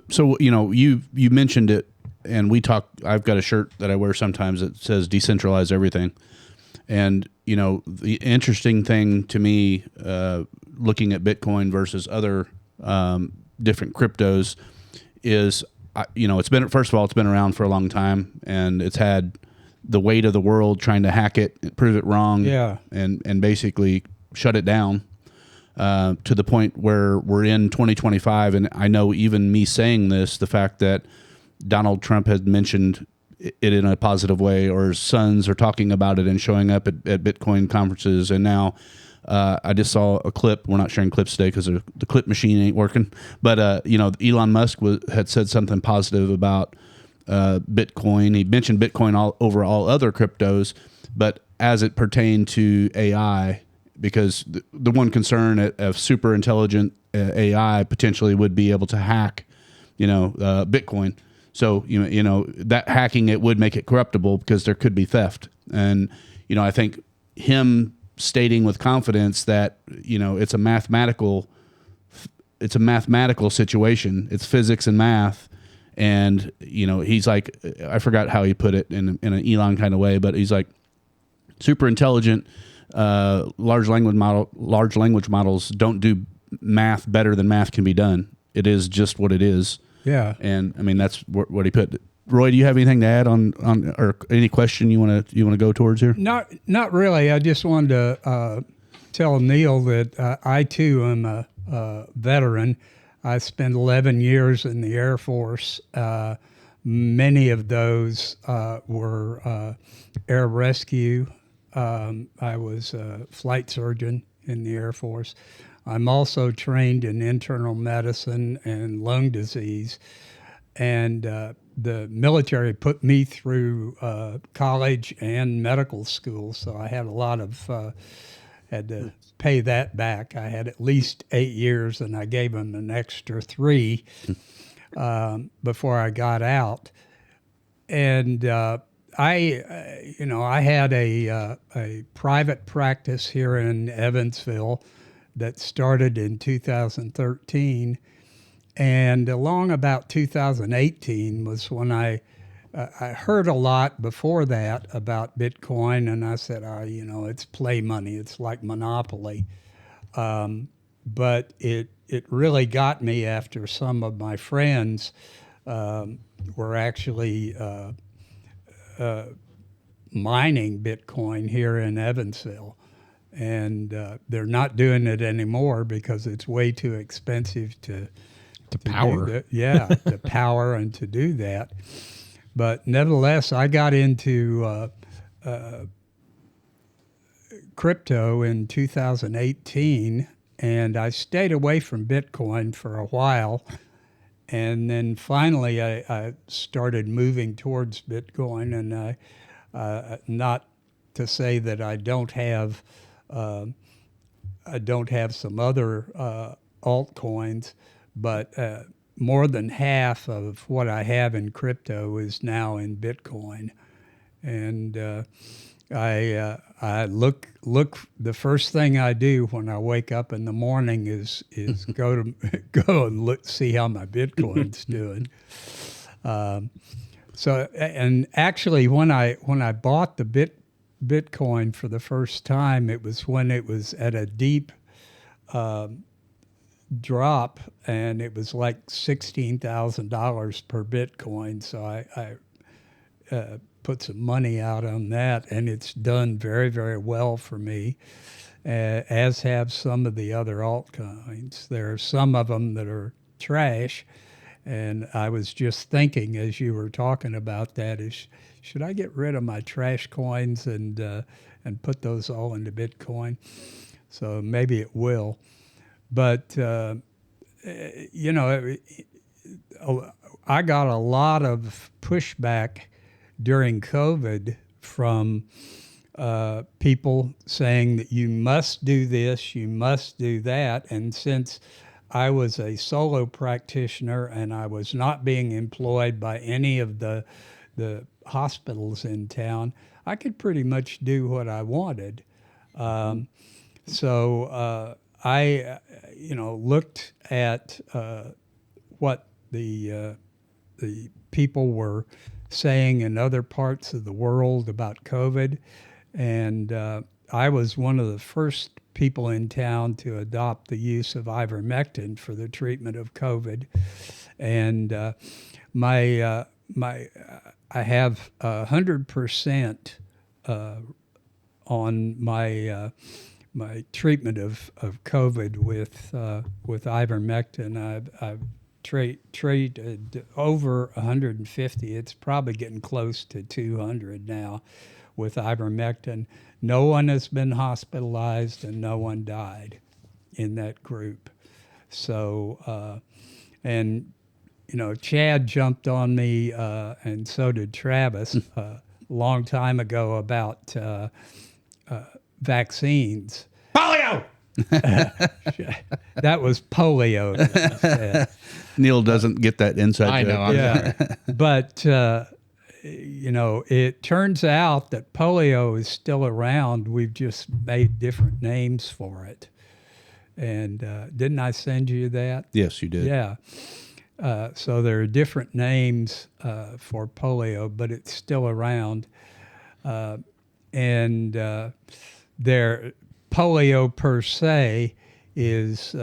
So you mentioned it, and I've got a shirt that I wear sometimes that says decentralize everything. And the interesting thing to me, looking at Bitcoin versus other different cryptos, is it's been, first of all, it's been around for a long time, and it's had the weight of the world trying to hack it, prove it wrong, and basically shut it down, to the point where we're in 2025. And I know, even me saying this, the fact that Donald Trump had mentioned it in a positive way, or his sons are talking about it and showing up at Bitcoin conferences. And now I just saw a clip. We're not sharing clips today because the clip machine ain't working. But Elon Musk had said something positive about Bitcoin. He mentioned Bitcoin over all other cryptos, but as it pertained to AI, because the one concern of super intelligent AI potentially would be able to hack, Bitcoin. So that hacking it would make it corruptible because there could be theft. And I think him stating with confidence that it's a mathematical situation. It's physics and math. And he's like, I forgot how he put it in an Elon kind of way, but he's like, super intelligent large language models don't do math better than math can be done. It is just what it is. Yeah. And I mean, that's what he put. Roy, do you have anything to add on or any question you want to go towards here? Not really. I just wanted to tell Neal that I too am a veteran. I spent 11 years in the Air Force. Many of those were air rescue. I was a flight surgeon in the Air Force. I'm also trained in internal medicine and lung disease. And the military put me through college and medical school, so I had a lot of, had to pay that back. I had at least 8 years, and I gave them an extra 3 before I got out. And I had a private practice here in Evansville that started in 2013. And along about 2018 was when I heard a lot before that about Bitcoin, and I said, it's play money. It's like Monopoly. But it really got me after some of my friends were actually mining Bitcoin here in Evansville. And they're not doing it anymore because it's way too expensive to power. The power and to do that. But nevertheless, I got into crypto in 2018, and I stayed away from Bitcoin for a while. And then finally, I started moving towards Bitcoin, and not to say that I don't have some other altcoins, but more than half of what I have in crypto is now in Bitcoin. And I look. The first thing I do when I wake up in the morning is go and see how my Bitcoin's doing. So, and actually, when I bought the Bitcoin for the first time, it was when it was at a deep drop, and it was like $16,000 per Bitcoin. So I put some money out on that, and it's done very, very well for me, as have some of the other altcoins. There are some of them that are trash, and I was just thinking as you were talking about that, should I get rid of my trash coins and put those all into Bitcoin? So maybe it will. But, I got a lot of pushback during COVID from people saying that you must do this, you must do that. And since I was a solo practitioner and I was not being employed by any of the hospitals in town, I could pretty much do what I wanted. So I looked at what the people were saying in other parts of the world about COVID, and I was one of the first people in town to adopt the use of ivermectin for the treatment of COVID, and I have 100% on my my treatment of COVID with ivermectin. I've treated over 150. It's probably getting close to 200 now with ivermectin. No one has been hospitalized and no one died in that group. So, Chad jumped on me, and so did Travis, a long time ago about vaccines. Polio! That was polio. Neal doesn't get that inside I joke. know. Yeah, but it turns out that polio is still around. We've just made different names for it. And didn't I send you that? Yes, you did. Yeah. So there are different names for polio, but it's still around. and their polio per se is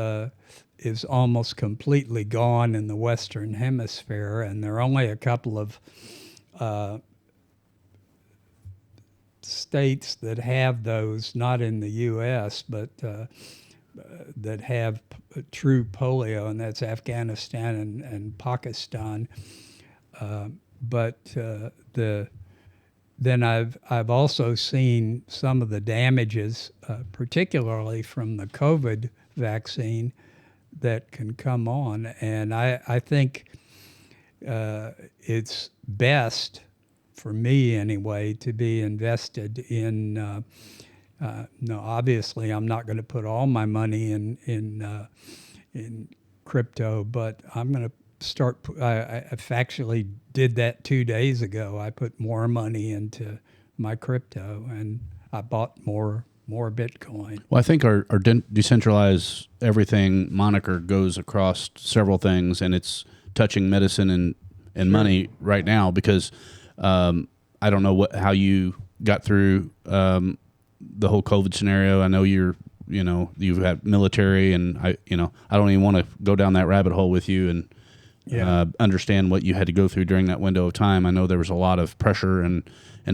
almost completely gone in the Western Hemisphere, and there are only a couple of states that have those, not in the U.S., but that have true polio, and that's Afghanistan and Pakistan. But then I've also seen some of the damages, particularly from the COVID vaccine, that can come on, and I think it's best for me anyway to be invested in. No, obviously, I'm not going to put all my money in crypto, but I'm going to start. I actually did that 2 days ago. I put more money into my crypto, and I bought more Bitcoin. Well, I think our decentralized everything moniker goes across several things, and it's touching medicine and money right now because I don't know how you got through the whole COVID scenario. I know you've had military, and I don't even want to go down that rabbit hole with you and understand what you had to go through during that window of time. I know there was a lot of pressure and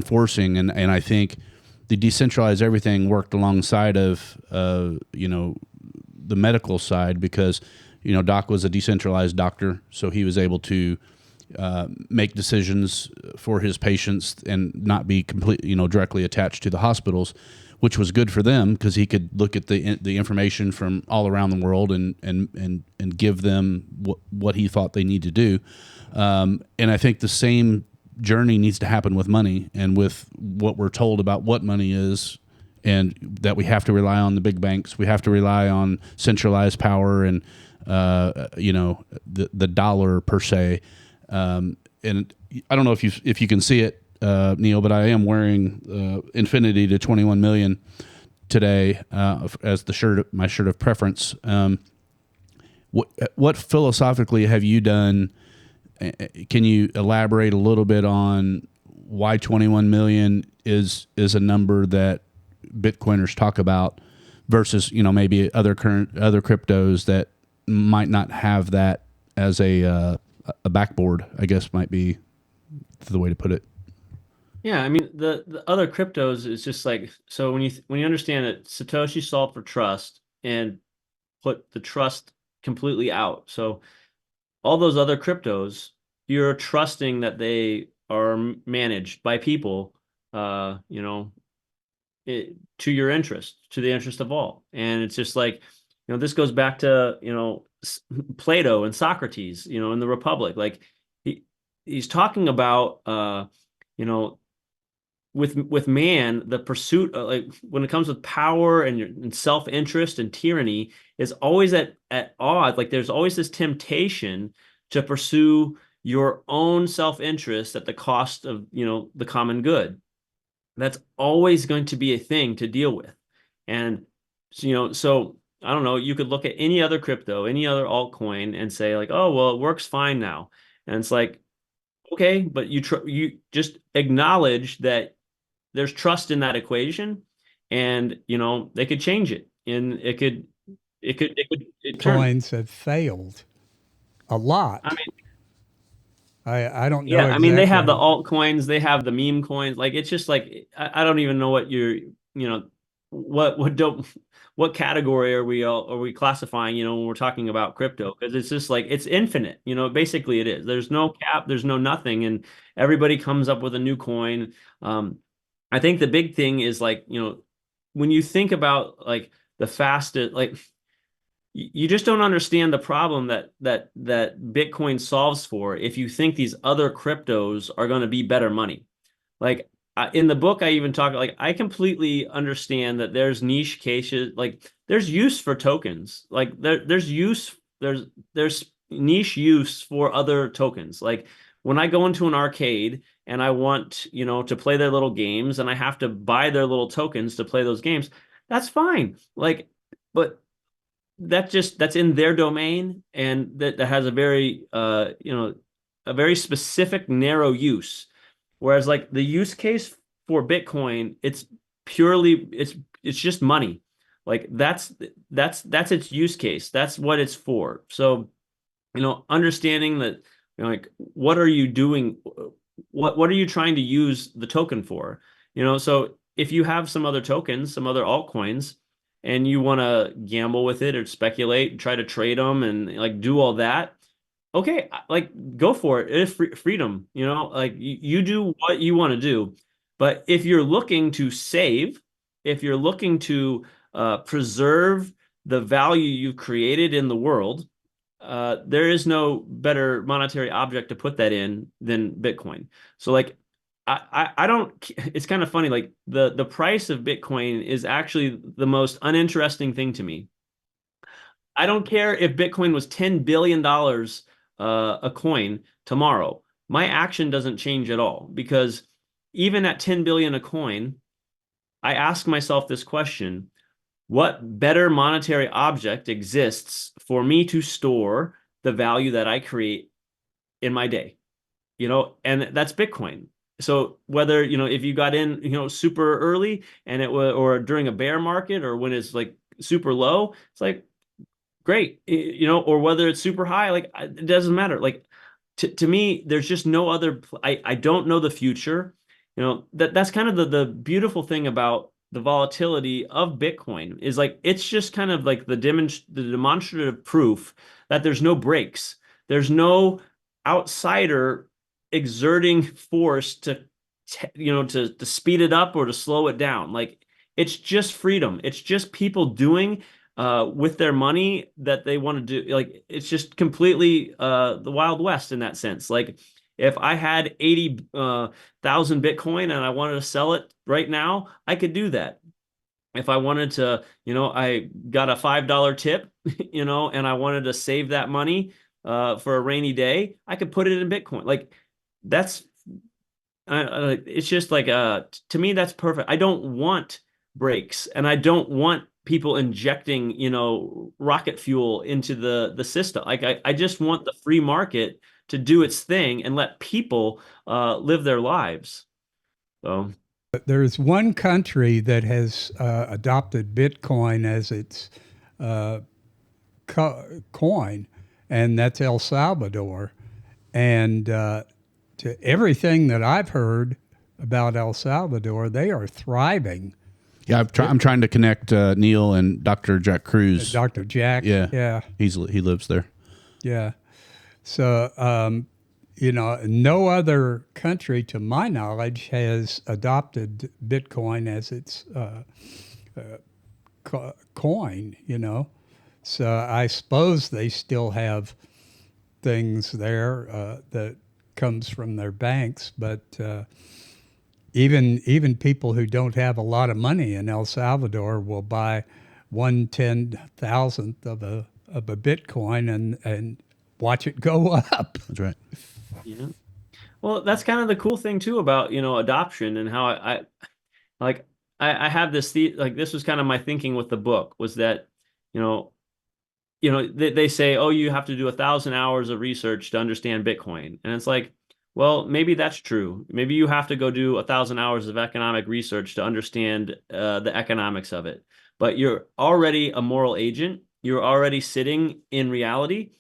forcing, and I think the decentralized everything worked alongside of the medical side because Doc was a decentralized doctor, so he was able to make decisions for his patients and not be completely directly attached to the hospitals, which was good for them because he could look at the information from all around the world and give them what he thought they need to do. And I think the same journey needs to happen with money and with what we're told about what money is, and that we have to rely on the big banks. We have to rely on centralized power and the dollar per se. And I don't know if you can see it, Neal, but I am wearing Infinity to 21 million today as my shirt of preference. What philosophically have you done? Can you elaborate a little bit on why 21 million is a number that Bitcoiners talk about versus maybe other cryptos that might not have that as a backboard, I guess might be the way to put it. Yeah, I mean the other cryptos is just like, so when you understand that Satoshi solved for trust and put the trust completely out. So all those other cryptos, you're trusting that they are managed by people, to your interest, to the interest of all. And it's just like, this goes back to, Plato and Socrates, in the Republic. Like he's talking about, with man, the pursuit of, like, when it comes with power and self-interest and tyranny is always at odds. Like there's always this temptation to pursue your own self-interest at the cost of, the common good. That's always going to be a thing to deal with. And, so I don't know, you could look at any other crypto, any other altcoin and say like, oh, well, it works fine now. And it's like, okay, but you just acknowledge that there's trust in that equation, and they could change it, and it could turn. Coins have failed a lot. I mean, I don't know. yeah, I mean, they have the exactly. altcoins, they have the meme coins. Like it's just like I don't even know what what category are we classifying, when we're talking about crypto, because it's just like it's infinite. Basically it is. There's no cap, there's no nothing, and everybody comes up with a new coin. I think the big thing is like, when you think about like the fastest, like you just don't understand the problem that Bitcoin solves for if you think these other cryptos are going to be better money. Like in the book, I even talk, like, I completely understand that there's niche cases, like there's use for tokens, like there's niche use for other tokens. Like when I go into an arcade and I want, to play their little games and I have to buy their little tokens to play those games, that's fine. Like, but that's in their domain, and that has a very a very specific narrow use. Whereas like the use case for Bitcoin, it's purely it's just money. Like that's its use case. That's what it's for. So, understanding that, like, what are you doing? What are you trying to use the token for? So if you have some other tokens, some other altcoins, and you want to gamble with it or speculate, try to trade them and like do all that, okay, like go for it. It's freedom, like you do what you want to do. But if you're looking to save, if you're looking to preserve the value you've created in the world, there is no better monetary object to put that in than Bitcoin. So like, I don't, it's kind of funny. Like the price of Bitcoin is actually the most uninteresting thing to me. I don't care if Bitcoin was $10 billion a coin tomorrow. My action doesn't change at all, because even at 10 billion a coin, I ask myself this question: what better monetary object exists for me to store the value that I create in my day? And that's Bitcoin. So whether, if you got in, super early and it was, or during a bear market, or when it's like super low, it's like, great, or whether it's super high, like it doesn't matter. Like to me, there's just no other, I don't know the future. That's kind of the beautiful thing about the volatility of Bitcoin, is like, it's just kind of like the demonstrative proof that there's no breaks. There's no outsider exerting force to speed it up or to slow it down. Like, it's just freedom. It's just people doing with their money that they want to do. Like, it's just completely the Wild West in that sense. Like, if I had 80,000 Bitcoin and I wanted to sell it right now, I could do that. If I wanted to, I got a $5 tip, and I wanted to save that money for a rainy day, I could put it in Bitcoin. Like, that's, it's just like, to me, that's perfect. I don't want breaks, and I don't want people injecting, rocket fuel into the system. Like, I just want the free market to do its thing and let people live their lives. So There's one country that has adopted Bitcoin as its coin, and that's El Salvador. And to everything that I've heard about El Salvador, they are thriving. Yeah, I'm trying to connect Neal and Dr. Jack Cruz. Dr. Jack. Yeah, Yeah. he lives there. Yeah. So, no other country, to my knowledge, has adopted Bitcoin as its coin, So I suppose they still have things there that comes from their banks, but even people who don't have a lot of money in El Salvador will buy 1/10,000th of a Bitcoin and watch it go up. That's right. yeah. Well, that's kind of the cool thing too about, adoption, and how I like, I have this like, this was kind of my thinking with the book, was that, they say, oh, you have to do 1,000 hours of research to understand Bitcoin. And it's like, well, maybe that's true. Maybe you have to go do 1,000 hours of economic research to understand the economics of it. But you're already a moral agent. You're already sitting in reality,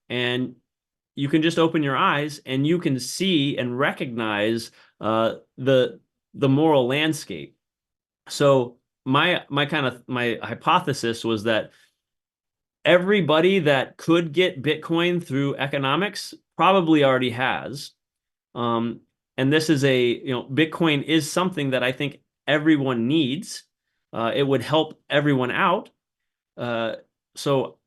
and you can just open your eyes and you can see and recognize the moral landscape. So my hypothesis was that everybody that could get Bitcoin through economics probably already has. And this is Bitcoin is something that I think everyone needs. It would help everyone out. So,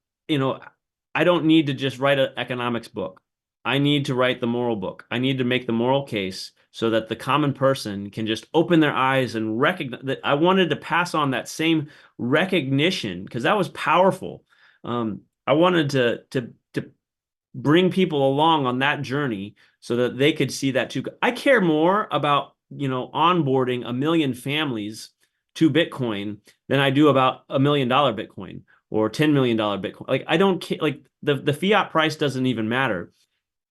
I don't need to just write an economics book. I need to write the moral book. I need to make the moral case so that the common person can just open their eyes and recognize that. I wanted to pass on that same recognition, because that was powerful. I wanted to bring people along on that journey so that they could see that too. I care more about, onboarding 1 million families to Bitcoin than I do about $1 million Bitcoin or $10 million Bitcoin. Like, I don't care. Like, the fiat price doesn't even matter.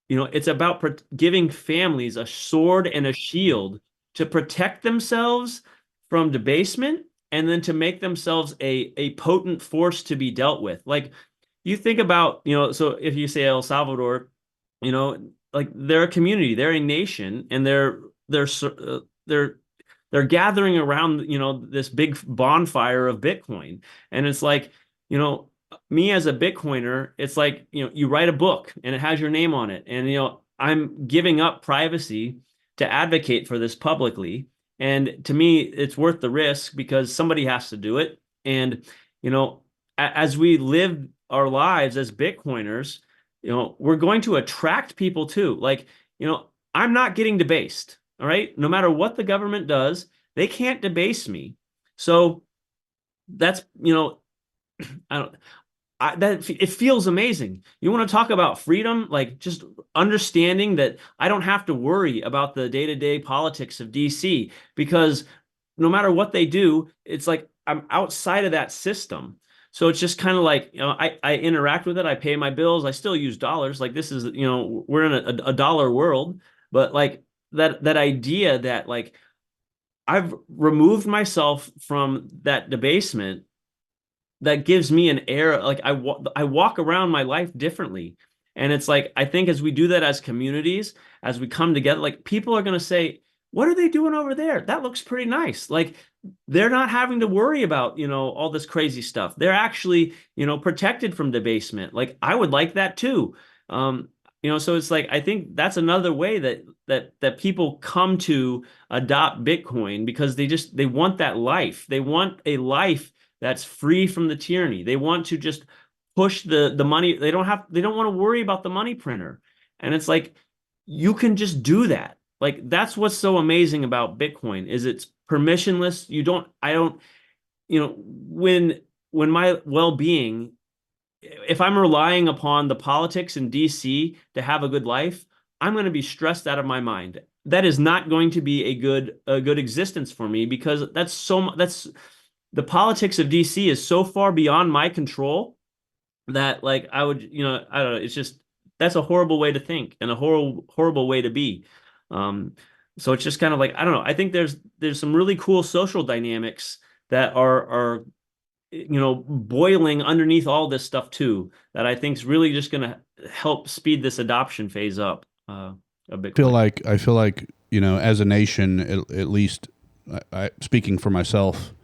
It's about giving families a sword and a shield to protect themselves from debasement and then to make themselves a potent force to be dealt with. Like you think about, so if you say El Salvador, like they're a community, they're a nation, and they're gathering around, this big bonfire of Bitcoin. And it's like, me as a Bitcoiner, it's like, you write a book and it has your name on it. And, I'm giving up privacy to advocate for this publicly. And to me, it's worth the risk because somebody has to do it. And, as we live our lives as Bitcoiners, we're going to attract people too. Like, I'm not getting debased. All right. No matter what the government does, they can't debase me. So that's, it feels amazing. You want to talk about freedom, like just understanding that I don't have to worry about the day-to-day politics of DC because no matter what they do, it's like I'm outside of that system. So it's just kind of like, I interact with it. I pay my bills. I still use dollars. Like this is, we're in a dollar world, but like that idea that like I've removed myself from that debasement that gives me an air, like I walk around my life differently. And it's like, I think as we do that as communities, as we come together, like people are going to say, what are they doing over there? That looks pretty nice. Like they're not having to worry about, all this crazy stuff. They're actually, protected from debasement. Like I would like that too. So it's like, I think that's another way that people come to adopt Bitcoin because they want that life. They want a life that's free from the tyranny. They want to just push the money. They don't want to worry about the money printer. And it's like, you can just do that. Like, that's what's so amazing about Bitcoin is it's permissionless. When my well-being, if I'm relying upon the politics in DC to have a good life, I'm going to be stressed out of my mind. That is not going to be a good existence for me because the politics of DC is so far beyond my control that like I would, I don't know, it's just, that's a horrible way to think and a horrible way to be. So it's just kind of like, I don't know. I think there's some really cool social dynamics that are boiling underneath all this stuff too, that I think is really just going to help speed this adoption phase up. Of Bitcoin. I feel like, as a nation, at least speaking for myself,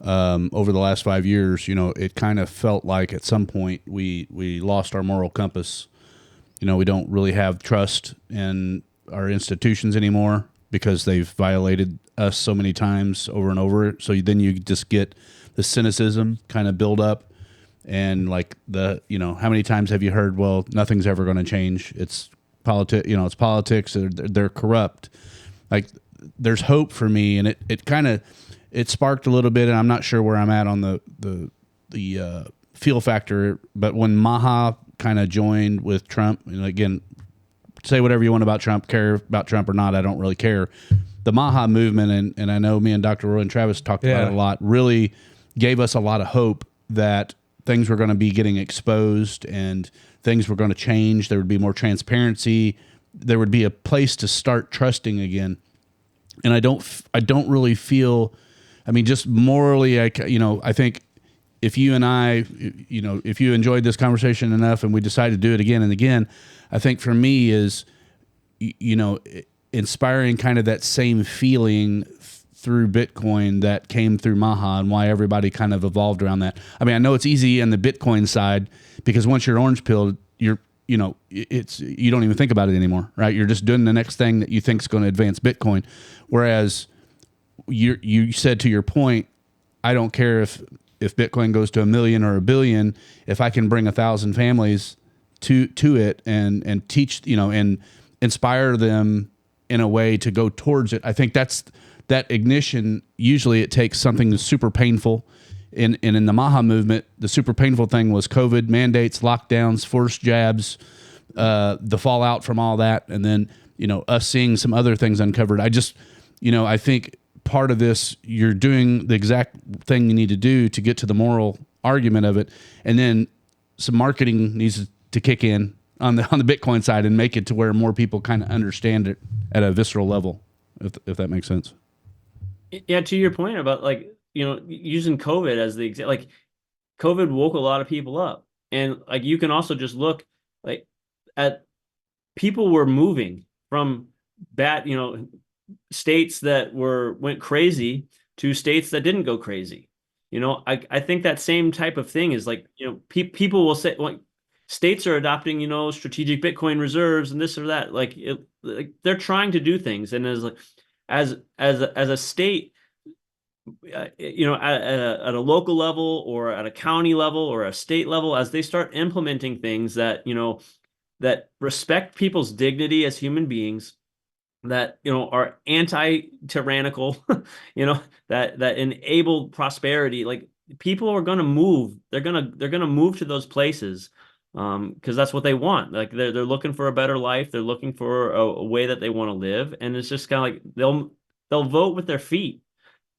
over the last 5 years, it kind of felt like at some point we lost our moral compass. We don't really have trust in our institutions anymore because they've violated us so many times over and over. So then you just get the cynicism kind of build up and like how many times have you heard, well, nothing's ever going to change. It's it's politics. They're corrupt. Like there's hope for me. And it sparked a little bit, and I'm not sure where I'm at on the feel factor. But when Maha kind of joined with Trump, and again, say whatever you want about Trump, care about Trump or not, I don't really care. The Maha movement, and I know me and Dr. Roy and Travis talked about it a lot, really gave us a lot of hope that things were going to be getting exposed and things were going to change. There would be more transparency. There would be a place to start trusting again. And I don't really feel. I mean, just morally, I think if you and I, if you enjoyed this conversation enough and we decide to do it again and again, I think for me is, inspiring kind of that same feeling through Bitcoin that came through Maha and why everybody kind of evolved around that. I mean, I know it's easy on the Bitcoin side because once you're orange pilled, you don't even think about it anymore, right? You're just doing the next thing that you think is going to advance Bitcoin. Whereas you said to your point, I don't care if Bitcoin goes to 1 million or 1 billion, if I can bring 1,000 families to it and teach, and inspire them in a way to go towards it. I think that's that ignition. Usually it takes something that's super painful. In the Maha movement, the super painful thing was COVID mandates, lockdowns, forced jabs, the fallout from all that. And then, us seeing some other things uncovered. I think part of this, you're doing the exact thing you need to do to get to the moral argument of it. And then some marketing needs to kick in on the Bitcoin side and make it to where more people kind of understand it at a visceral level. if that makes sense. Yeah, to your point about like, using COVID as the example, like COVID woke a lot of people up. And like you can also just look like at people were moving from bad, states that went crazy to states that didn't go crazy. I think that same type of thing is like, people will say like states are adopting, strategic Bitcoin reserves and this or that. Like they're trying to do things. And as a state, at a local level or at a county level or a state level, as they start implementing things that, that respect people's dignity as human beings, that, are anti-tyrannical, that enable prosperity, like people are going to move. They're going to move to those places because that's what they want. Like they're looking for a better life. They're looking for a way that they want to live. And it's just kind of like they'll vote with their feet.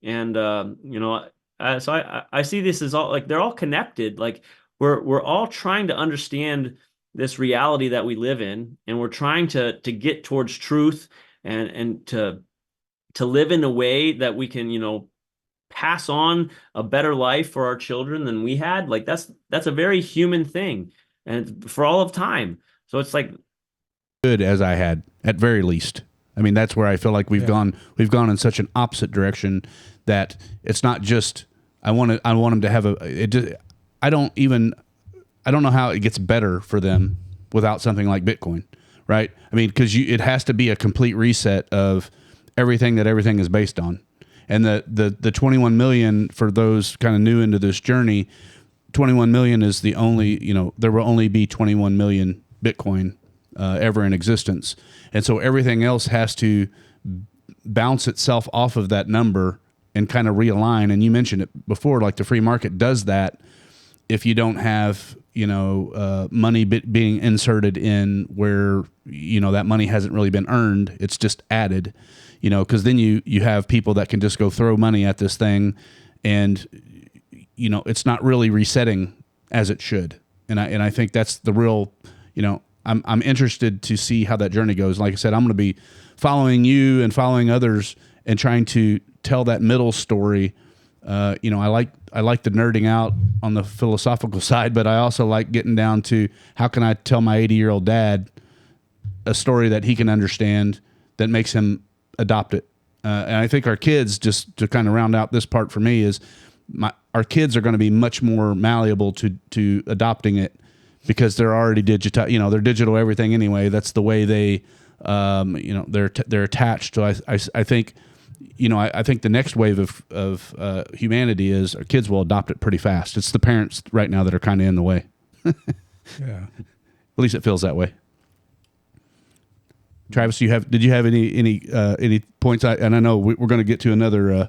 And so I see this as all like they're all connected. Like we're all trying to understand this reality that we live in, and we're trying to get towards truth and to live in a way that we can, pass on a better life for our children than we had. Like that's a very human thing, and for all of time. So it's like Good as I had, at very least. I mean, that's where I feel like we've gone in such an opposite direction that it's not just I want them to have I don't know how it gets better for them without something like Bitcoin, right? I mean, because it has to be a complete reset of everything that everything is based on. And the 21 million, for those kind of new into this journey, 21 million is the only, there will only be 21 million Bitcoin ever in existence. And so everything else has to bounce itself off of that number and kind of realign. And you mentioned it before, like the free market does that if you don't have, money being inserted in where, that money hasn't really been earned. It's just added, because then you have people that can just go throw money at this thing and, it's not really resetting as it should. And I think that's the real, I'm interested to see how that journey goes. Like I said, I'm going to be following you and following others and trying to tell that middle story. I like the nerding out on the philosophical side, but I also like getting down to how can I tell my 80-year-old dad a story that he can understand that makes him adopt it. And I think our kids, just to kind of round out this part for me, is our kids are going to be much more malleable to adopting it because they're already digital. They're digital everything anyway. That's the way they, they're attached. So I think. I think the next wave of humanity is our kids will adopt it pretty fast. It's the parents right now that are kind of in the way. Yeah. At least it feels that way. Travis, did you have any points? And I know we're going to get to another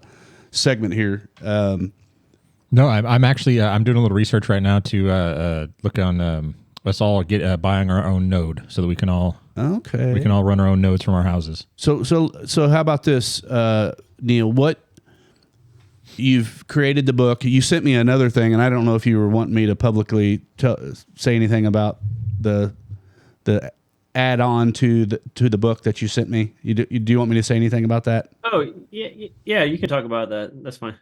segment here. No, I'm actually I'm doing a little research right now to look on us all buying our own node so that we can all run our own nodes from our houses. So how about this, Neal? What you've created the book. You sent me another thing, and I don't know if you were wanting me to publicly say anything about the add-on to the book that you sent me. Do you want me to say anything about that? Oh, yeah, you can talk about that. That's fine.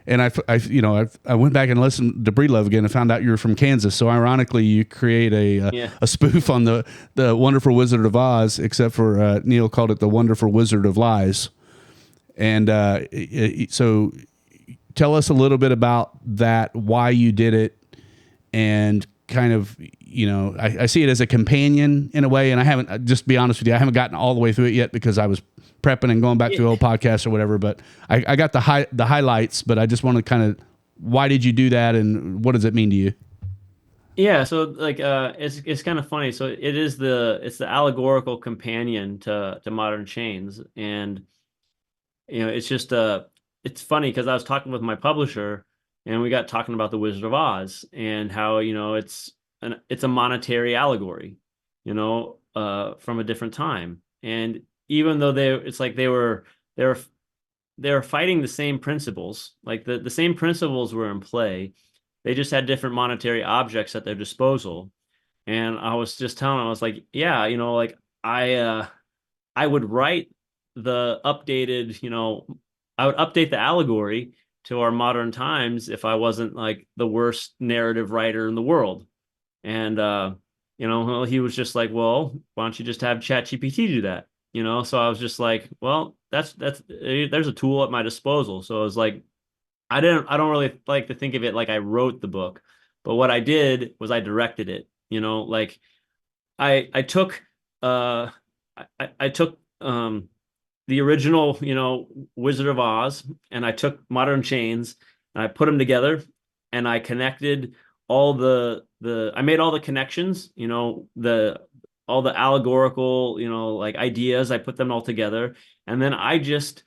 And I went back and listened to Breedlove again and found out you were from Kansas. So ironically, you create a spoof on the Wonderful Wizard of Oz, except for Neal called it the Wonderful Wizard of Lies. And so tell us a little bit about that, why you did it, and kind of, I see it as a companion in a way. And I haven't, just be honest with you, I haven't gotten all the way through it yet because I was prepping and going back to the old podcast or whatever, but I got the highlights, but I just want to kind of, why did you do that and what does it mean to you? Yeah, so like it's kind of funny. So it's the allegorical companion to modern chains. And it's just it's funny because I was talking with my publisher and we got talking about the Wizard of Oz and how it's a monetary allegory, from a different time. And even though they were fighting the same principles, like the same principles were in play, they just had different monetary objects at their disposal. And I was just telling him, I was like, yeah, like I would write the updated, I would update the allegory to our modern times if I wasn't like the worst narrative writer in the world. And well, he was just like, well, why don't you just have ChatGPT do that? So I was just like, well, that's there's a tool at my disposal. So I was like, I don't really like to think of it like I wrote the book, but what I did was I directed it. Like I took uh I took the original, Wizard of Oz, and I took Modern Chains and I put them together, and I connected I made all the connections, the all the allegorical, like ideas, I put them all together, and then I just,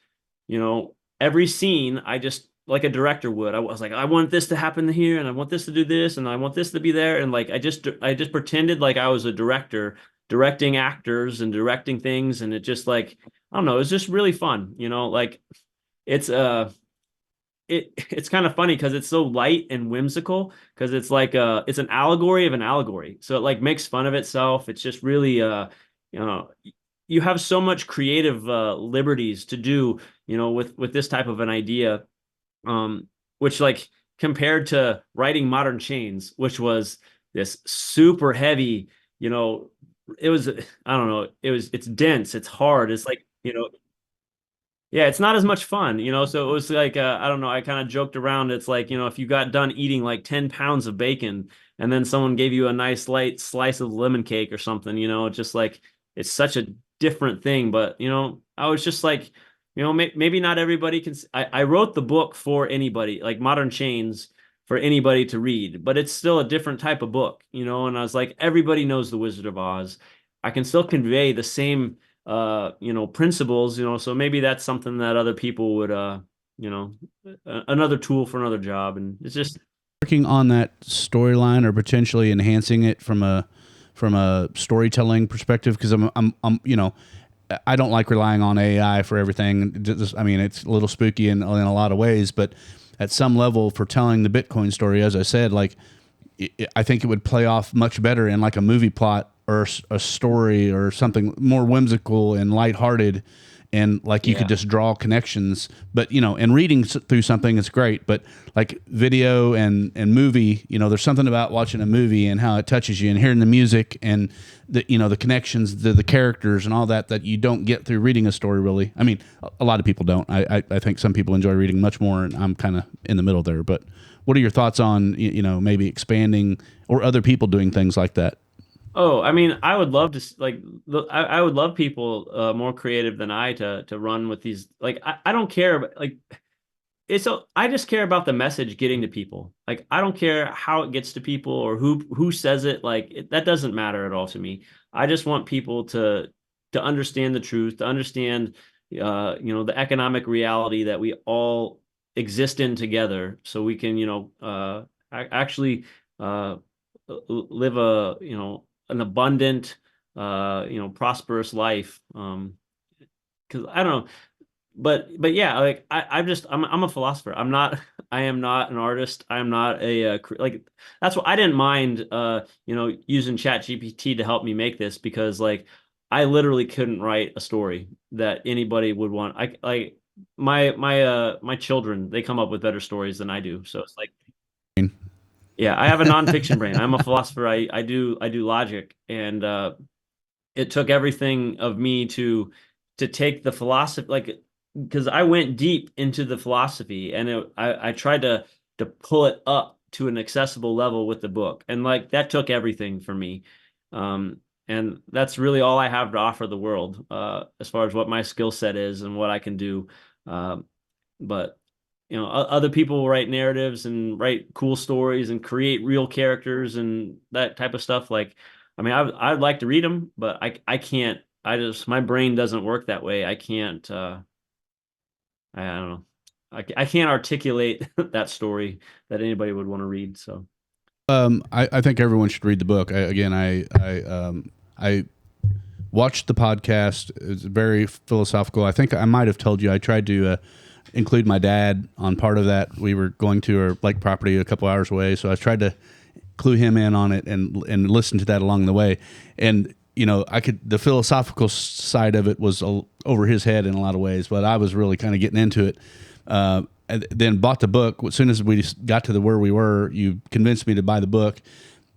every scene, I just like a director would. I was like, I want this to happen here, and I want this to do this, and I want this to be there, and like I just pretended like I was a director directing actors and directing things, and it just like I don't know, it's just really fun, like it's it's kind of funny because it's so light and whimsical because it's like it's an allegory of an allegory. So it like makes fun of itself. It's just really you know you have so much creative liberties to do, with this type of an idea, which like compared to writing Modern Chains, which was this super heavy, it was I don't know, it's dense, it's hard, it's like, yeah, it's not as much fun, so it was like I don't know, I kind of joked around, it's like, if you got done eating like 10 pounds of bacon and then someone gave you a nice light slice of lemon cake or something, it's just like it's such a different thing. But I was just like, maybe not everybody can I wrote the book for anybody, like Modern Chains, for anybody to read, but it's still a different type of book, and I was like, everybody knows the Wizard of Oz. I can still convey the same principles, so maybe that's something that other people would another tool for another job. And it's just Working on that storyline or potentially enhancing it from a storytelling perspective, because I'm I don't like relying on AI for everything. I mean, it's a little spooky in a lot of ways, but at some level, for telling the Bitcoin story, as I said, like I think it would play off much better in like a movie plot or a story or something more whimsical and lighthearted, and like you could just draw connections. But and reading through something is great, but like video and movie, there's something about watching a movie and how it touches you, and hearing the music and the connections, the characters and all that you don't get through reading a story. Really, I mean, a lot of people don't. I think some people enjoy reading much more, and I'm kind of in the middle there. But what are your thoughts on maybe expanding or other people doing things like that? Oh, I mean, I would love to like I would love people more creative than I to run with these. Like I don't care, like I just care about the message getting to people. Like I don't care how it gets to people or who says it. Like that doesn't matter at all to me. I just want people to understand the truth, to understand the economic reality that we all exist in together, so we can actually live an abundant, prosperous life. Because I don't know, but yeah, like I'm a philosopher. I am not an artist. I am not like that's what I didn't mind using Chat GPT to help me make this, because like I literally couldn't write a story that anybody would want. I like my children, they come up with better stories than I do. So it's like, yeah, I have a nonfiction brain. I'm a philosopher. I do logic, and it took everything of me to take the philosophy, like, because I went deep into the philosophy, and I tried to pull it up to an accessible level with the book, and like that took everything for me. And that's really all I have to offer the world, as far as what my skill set is and what I can do. But other people write narratives and write cool stories and create real characters and that type of stuff. Like, I mean, I'd like to read them, but I can't. My brain doesn't work that way. I can't. I don't know. I can't articulate that story that anybody would want to read. So, I think everyone should read the book. I watched the podcast. It's very philosophical. I think I might have told you I tried to include my dad on part of that. We were going to our lake property a couple hours away, so I tried to clue him in on it and listen to that along the way. And the philosophical side of it was over his head in a lot of ways, but I was really kind of getting into it. And then bought the book. As soon as we got to where we were, you convinced me to buy the book.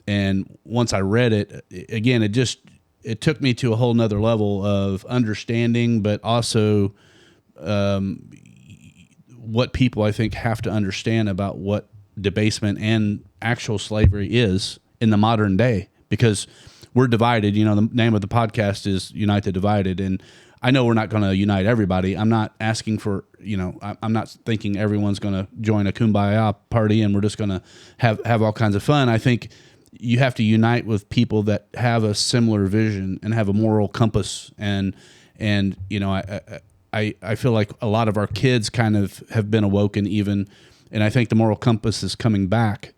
And once I read it, again, it took me to a whole nother level of understanding, but also what people, I think, have to understand about what debasement and actual slavery is in the modern day, because we're divided. The name of the podcast is Unite the Divided. And I know we're not going to unite everybody. I'm not asking for, I'm not thinking everyone's going to join a kumbaya party and we're just going to have all kinds of fun. I think you have to unite with people that have a similar vision and have a moral compass. And I feel like a lot of our kids kind of have been awoken even, and I think the moral compass is coming back,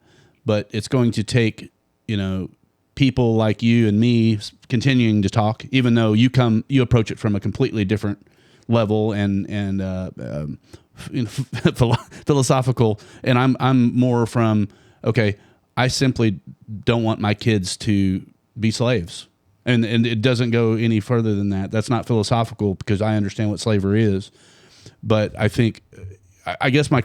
but it's going to take, people like you and me continuing to talk, even though you approach it from a completely different level and philosophical, and I'm more from, okay, I simply don't want my kids to be slaves. And it doesn't go any further than that. That's not philosophical because I understand what slavery is. But I think, I guess my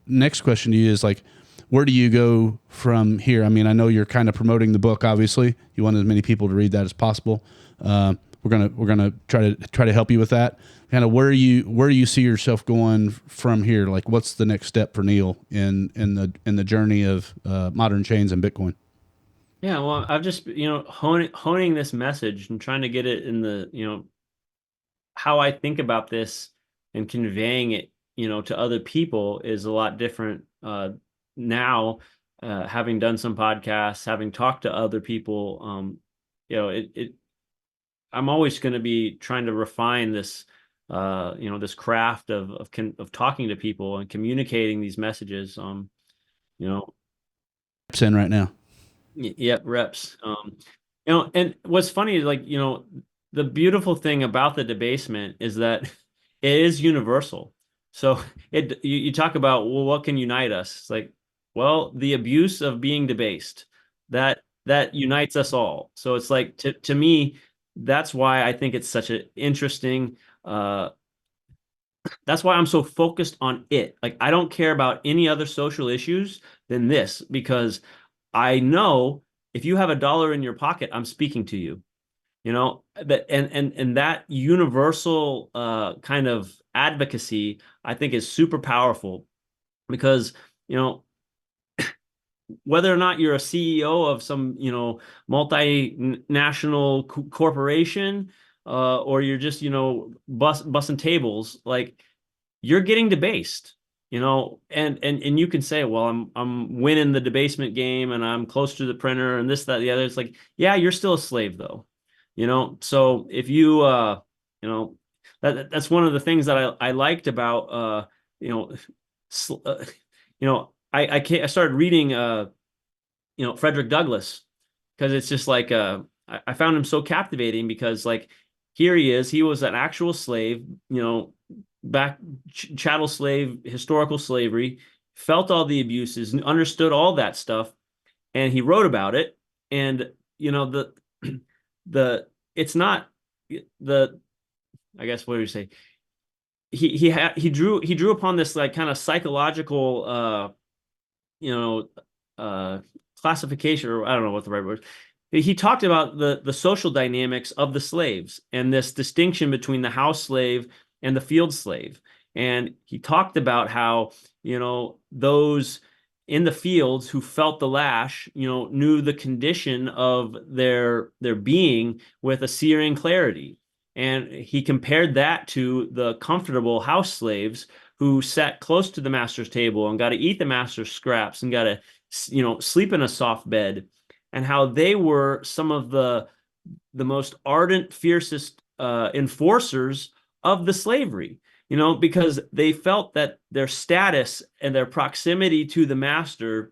next question to you is like, where do you go from here? I mean, I know you're kind of promoting the book. Obviously, you want as many people to read that as possible. We're gonna try to help you with that. Kind of where do you see yourself going from here? Like, what's the next step for Neal in the journey of modern chains and Bitcoin? Yeah, well, I've just honing this message and trying to get it in the how I think about this and conveying it to other people is a lot different now, having done some podcasts, having talked to other people. I'm always going to be trying to refine this this craft of talking to people and communicating these messages. It's in right now. Yep, reps. And what's funny is the beautiful thing about the debasement is that it is universal. So you talk about, well, what can unite us? It's like, well, the abuse of being debased, that unites us all. So it's like, to me, that's why I think it's such an interesting, that's why I'm so focused on it. Like, I don't care about any other social issues than this, because I know if you have $1 in your pocket, I'm speaking to you. That and that universal kind of advocacy, I think, is super powerful, because whether or not you're a CEO of some multinational corporation, or you're just bussing tables, like, you're getting debased. And you can say, well, I'm winning the debasement game and I'm close to the printer and this, that, the other. It's like, yeah, you're still a slave though. So if you that's one of the things that I liked about I started reading Frederick Douglass, because it's just like I found him so captivating, because like, here he was an actual slave, back chattel slave, historical slavery, felt all the abuses, understood all that stuff, and he wrote about it. And it's not the, I guess, what do you say? He drew upon this like kind of psychological classification, or I don't know what the right word. He talked about the social dynamics of the slaves and this distinction between the house slave and the field slave. And he talked about how, those in the fields who felt the lash, knew the condition of their being with a searing clarity. And he compared that to the comfortable house slaves who sat close to the master's table and got to eat the master's scraps and got to, sleep in a soft bed, and how they were some of the most ardent, fiercest enforcers of the slavery, because they felt that their status and their proximity to the master,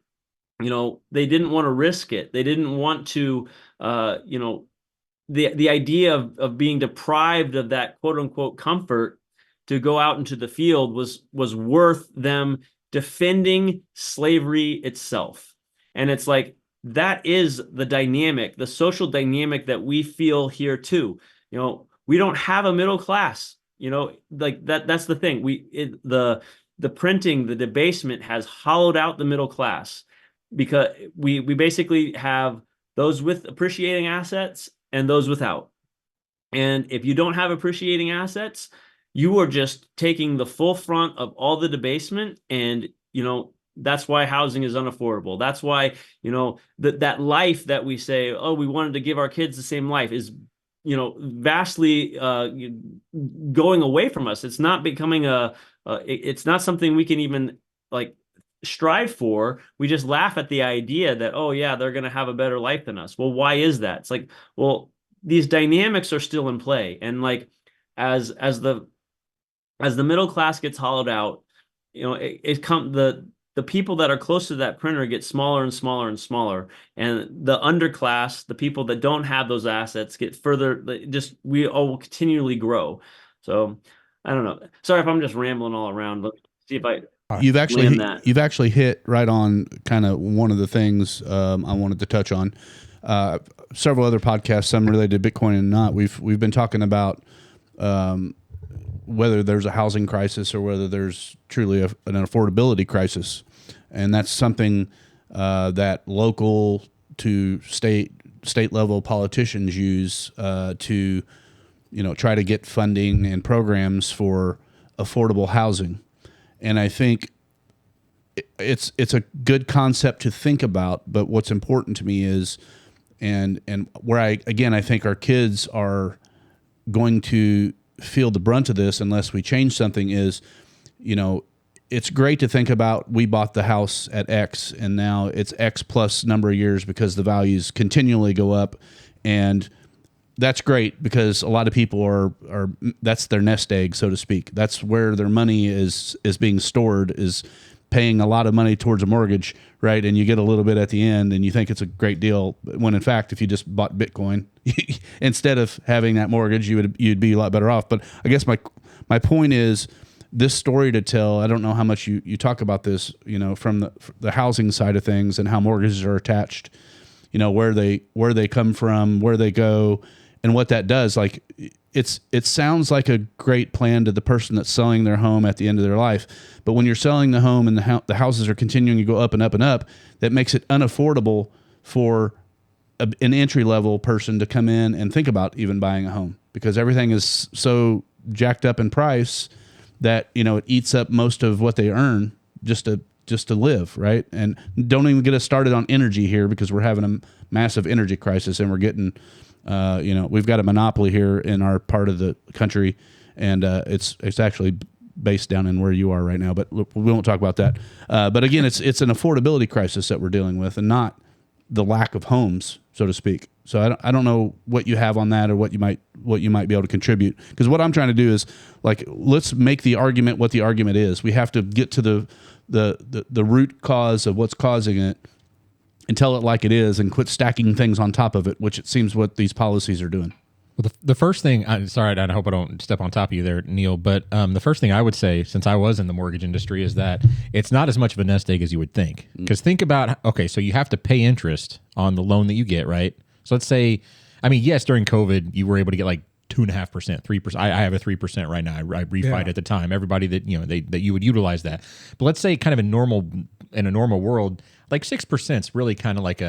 they didn't want to risk it. They didn't want to, the idea of being deprived of that quote unquote comfort to go out into the field was worth them defending slavery itself. And it's like, that is the dynamic, the social dynamic that we feel here too. We don't have a middle class, like that's the thing. The printing, the debasement has hollowed out the middle class, because we basically have those with appreciating assets and those without. And if you don't have appreciating assets, you are just taking the full front of all the debasement. And, that's why housing is unaffordable. That's why, that life that we say, oh, we wanted to give our kids the same life, is, vastly going away from us. It's not becoming it's not something we can even like strive for. We just laugh at the idea that, oh yeah, they're going to have a better life than us. Well, why is that? It's like, well, these dynamics are still in play. And like, as the middle class gets hollowed out, the people that are close to that printer get smaller and smaller and smaller, and the underclass, the people that don't have those assets, get further. We all will continually grow. So I don't know. Sorry if I'm just rambling all around. Let me see if I You've land that. actually hit right on kind of one of the things I wanted to touch on. Several other podcasts, some related to Bitcoin and not. We've been talking about whether there's a housing crisis or whether there's truly an affordability crisis, and that's something that local to state level politicians use to try to get funding and programs for affordable housing. And I think it's a good concept to think about, but what's important to me is, and where I think our kids are going to feel the brunt of this unless we change something is, it's great to think about, we bought the house at X and now it's X plus number of years because the values continually go up. And that's great because a lot of people are that's their nest egg, so to speak. That's where their money is being stored, is paying a lot of money towards a mortgage, right? And you get a little bit at the end and you think it's a great deal, when in fact, if you just bought Bitcoin instead of having that mortgage, you'd be a lot better off. But I guess my point is, this story to tell, I don't know how much you talk about this, from the housing side of things and how mortgages are attached, where they come from, where they go, and what that does. Like, it sounds like a great plan to the person that's selling their home at the end of their life, but when you're selling the home and the houses are continuing to go up and up and up, that makes it unaffordable for an entry level person to come in and think about even buying a home, because everything is so jacked up in price that it eats up most of what they earn just to live, right? And don't even get us started on energy here, because we're having a massive energy crisis, and we're getting we've got a monopoly here in our part of the country, and it's actually based down in where you are right now, but we won't talk about that. But again, it's an affordability crisis that we're dealing with, and not the lack of homes, so to speak. So I don't know what you have on that, or what you might be able to contribute, because what I'm trying to do is, like, let's make the argument what the argument is. We have to get to the root cause of what's causing it and tell it like it is, and quit stacking things on top of it, which it seems what these policies are doing. Well, the first thing, sorry, I hope I don't step on top of you there, Neal, but the first thing I would say, since I was in the mortgage industry, is that it's not as much of a nest egg as you would think. Because think about, okay, so you have to pay interest on the loan that you get, right? So let's say, yes, during COVID, you were able to get like 2.5%, 3%. I have a 3% right now. I refied at the time. Everybody that that you would utilize that. But let's say, kind of in a normal world, like 6% is really kind of like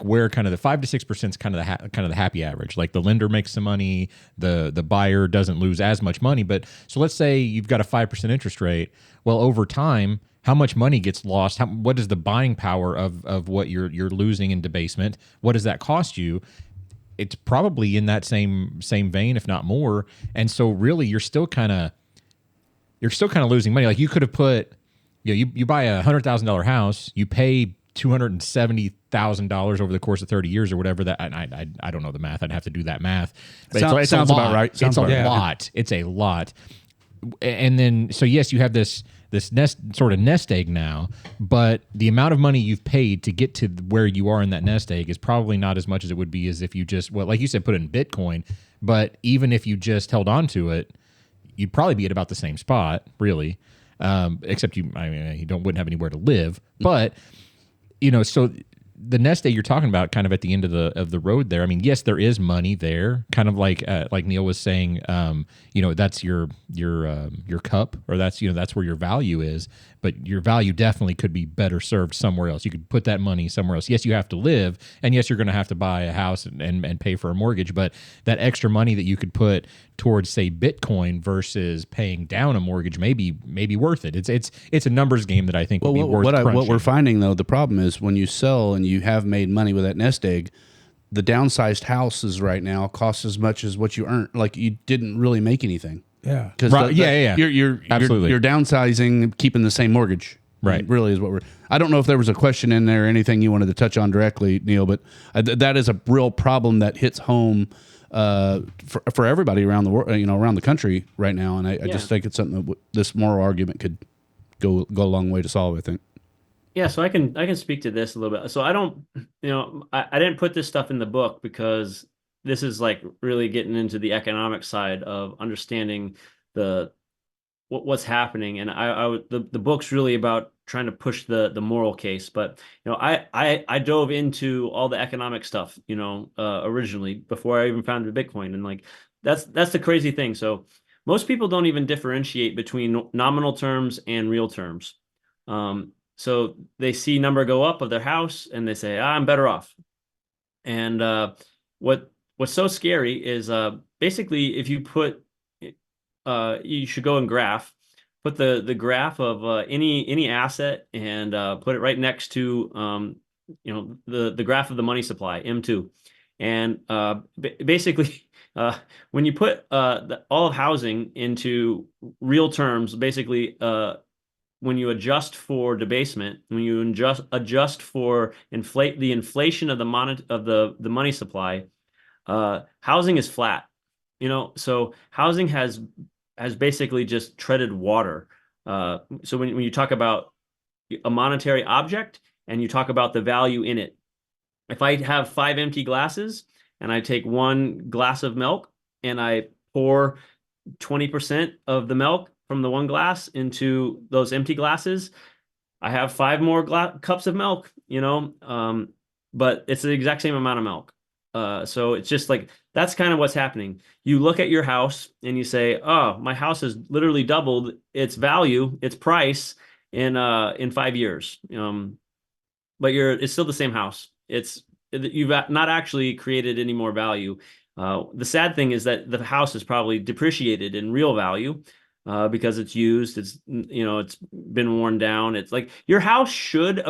where kind of the 5 to 6% is kind of the happy average. Like, the lender makes some money, the buyer doesn't lose as much money. But so let's say you've got a 5% interest rate. Well, over time, how much money gets lost? What is the buying power of what you're losing in debasement? What does that cost you? It's probably in that same vein, if not more. And so really, you're still kind of losing money. Like, you could have put, you buy a $100,000 house, you pay $270,000 over the course of 30 years or whatever. That I don't know the math. I'd have to do that math. But it sounds about right. It's a lot. It's a lot. And then, so yes, you have this nest egg now, but the amount of money you've paid to get to where you are in that nest egg is probably not as much as it would be as if you just, well, like you said, put it in Bitcoin. But even if you just held on to it, you'd probably be at about the same spot, really. Except you wouldn't have anywhere to live. But so the nest egg you're talking about, kind of at the end of the road there. I mean, yes, there is money there, kind of like Neal was saying. That's your cup, or that's where your value is. But your value definitely could be better served somewhere else. You could put that money somewhere else. Yes, you have to live, and yes, you're going to have to buy a house and pay for a mortgage. But that extra money that you could put towards, say, Bitcoin versus paying down a mortgage may be worth it. It's a numbers game that I think would be worth crunching. What we're finding, though, the problem is when you sell and you have made money with that nest egg, the downsized houses right now cost as much as what you earned. Like, you didn't really make anything. Yeah. Because You're absolutely. You're downsizing, keeping the same mortgage. Right. It really is what we're. I don't know if there was a question in there or anything you wanted to touch on directly, Neal, but that is a real problem that hits home for everybody around the world, around the country right now. And I just think it's something that this moral argument could go a long way to solve, I think. Yeah, so I can speak to this a little bit. So I don't, I didn't put this stuff in the book because this is like really getting into the economic side of understanding what's happening. And the book's really about trying to push the moral case. But I dove into all the economic stuff, originally before I even founded Bitcoin. And like that's the crazy thing. So most people don't even differentiate between nominal terms and real terms. So they see number go up of their house and they say, I'm better off. And what's so scary is basically if you put you should go and put the graph of any asset and put it right next to the graph of the money supply, M2. And basically when you put all of housing into real terms, basically when you adjust for debasement, when you adjust for the inflation of the money supply, housing is flat. So housing has basically just treaded water. So when you talk about a monetary object and you talk about the value in it, if I have 5 empty glasses and I take 1 glass of milk and I pour 20% of the milk from the 1 glass into those empty glasses, I have 5 more cups of milk, but it's the exact same amount of milk. So it's just like, that's kind of what's happening. You look at your house and you say, oh, my house has literally doubled its value, its price in 5 years. But it's still the same house. You've not actually created any more value. The sad thing is that the house is probably depreciated in real value because it's used. It's been worn down. It's like your house should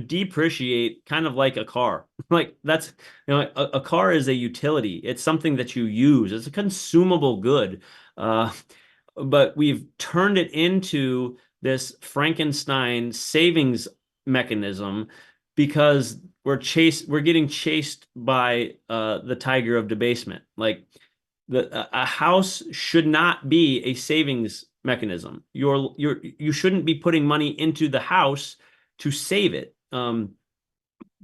depreciate, kind of like a car. Like that's a car is a utility. It's something that you use. It's a consumable good. But we've turned it into this Frankenstein savings mechanism because we're getting chased by the tiger of debasement. Like a house should not be a savings mechanism. You shouldn't be putting money into the house to save it.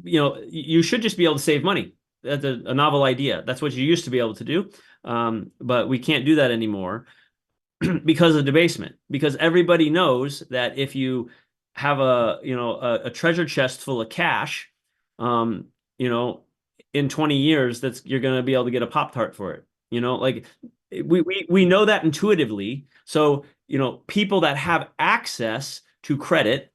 You should just be able to save money. That's a novel idea. That's what you used to be able to do. But we can't do that anymore because of debasement. Because everybody knows that if you have a treasure chest full of cash, in 20 years, you're going to be able to get a Pop-Tart for it. Like we know that intuitively. So, people that have access to credit,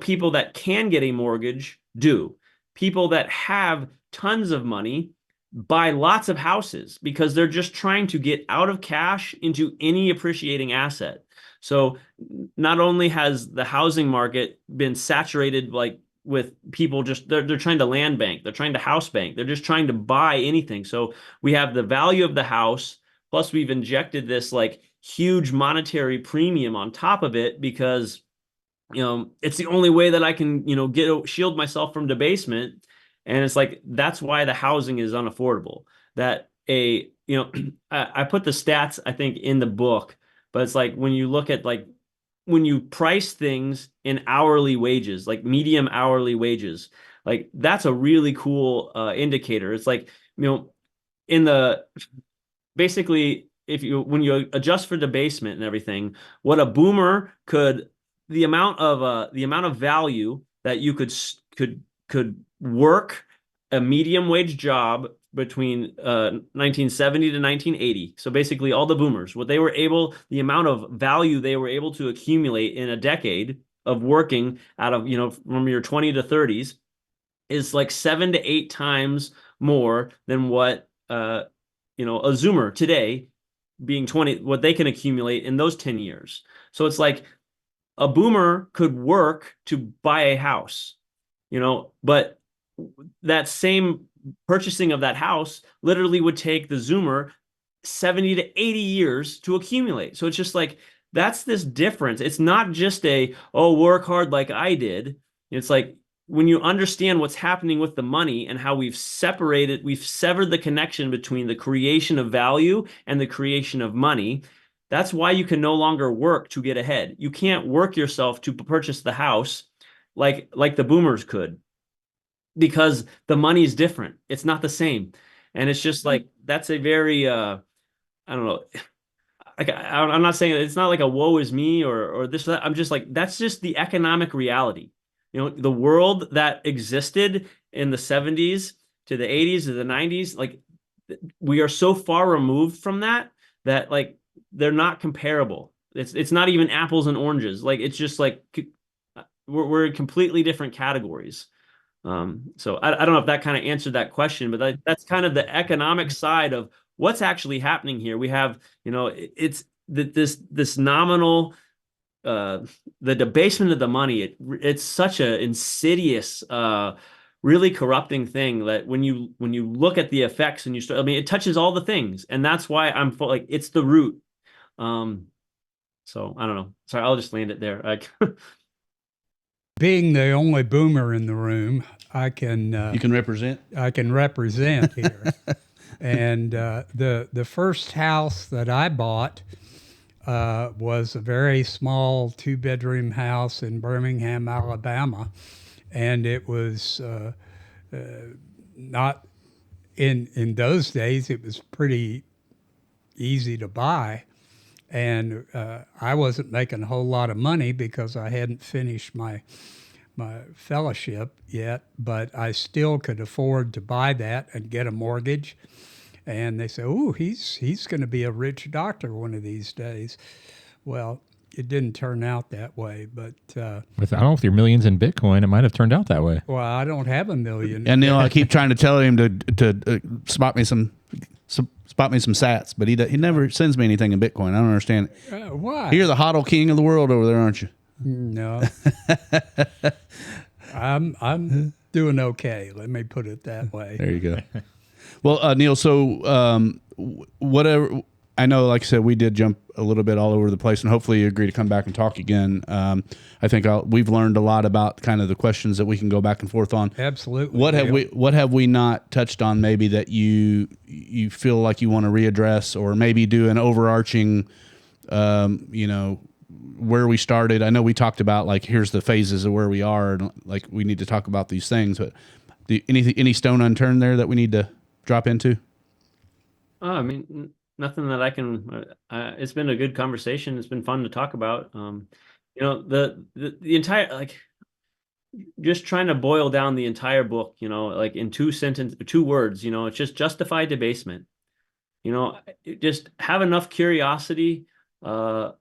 people that can get a mortgage do. People that have tons of money buy lots of houses because they're just trying to get out of cash into any appreciating asset. So not only has the housing market been saturated with people they're trying to land bank, they're trying to house bank, they're just trying to buy anything. So we have the value of the house, plus we've injected this like huge monetary premium on top of it because it's the only way that I can shield myself from debasement. And it's like that's why the housing is unaffordable. That I put the stats I think in the book, but it's like when you look at when you price things in hourly wages, like medium hourly wages, like that's a really cool indicator. It's like, basically when you adjust for debasement and everything, what a boomer the amount of value that you could could work a medium wage job between 1970 to 1980. So basically all the boomers, the amount of value they were able to accumulate in a decade of working out of, from your 20 to 30s is like 7 to 8 times more than what, a Zoomer today being 20, what they can accumulate in those 10 years. So it's like a boomer could work to buy a house, but that same purchasing of that house literally would take the Zoomer 70 to 80 years to accumulate. So it's just like, that's this difference. It's not just work hard like I did. It's like, when you understand what's happening with the money and how we've severed the connection between the creation of value and the creation of money, that's why you can no longer work to get ahead. You can't work yourself to purchase the house like the boomers could, because the money is different. It's not the same. And it's just like, that's a very, I don't know. Like, I'm not saying it's not like a woe is me or this or that. I'm just like, that's just the economic reality. The world that existed in the 70s to the 80s to the 90s, like, we are so far removed from that like they're not comparable. It's not even apples and oranges. Like, it's just like we're in completely different categories. So I don't know if that kind of answered that question, but that's kind of the economic side of what's actually happening here. We have, it's this nominal, the debasement of the money. It's such an insidious, really corrupting thing that when you look at the effects and you start, it touches all the things, and that's why like, it's the root. So I don't know. Sorry, I'll just land it there. Being the only boomer in the room, I can You can represent. I can represent here. And the first house that I bought was a very small 2-bedroom house in Birmingham, Alabama, and it was not in those days. It was pretty easy to buy, and I wasn't making a whole lot of money because I hadn't finished my fellowship yet, but I still could afford to buy that and get a mortgage. And they say, "Oh, he's going to be a rich doctor one of these days." Well, it didn't turn out that way, but I don't know, if your millions in Bitcoin, it might have turned out that way. well, I don't have a million. And Neal, I keep trying to tell him to spot me some sats, but he never sends me anything in Bitcoin. I don't understand it. Why? You're the hodl king of the world over there, aren't you? No, I'm doing okay. Let me put it that way. There you go. Well, Neal, so whatever, I know, like I said, we did jump a little bit all over the place, and hopefully you agree to come back and talk again. I think we've learned a lot about kind of the questions that we can go back and forth on. Absolutely. What have we not touched on maybe that you feel like you want to readdress, or maybe do an overarching, where we started? I know we talked about, like, here's the phases of where we are, and like we need to talk about these things, but any stone unturned there that we need to drop into? Nothing that I can. It's been a good conversation. It's been fun to talk about. The entire, like, just trying to boil down the entire book, like in 2 words, it's just justify debasement. Just have enough curiosity to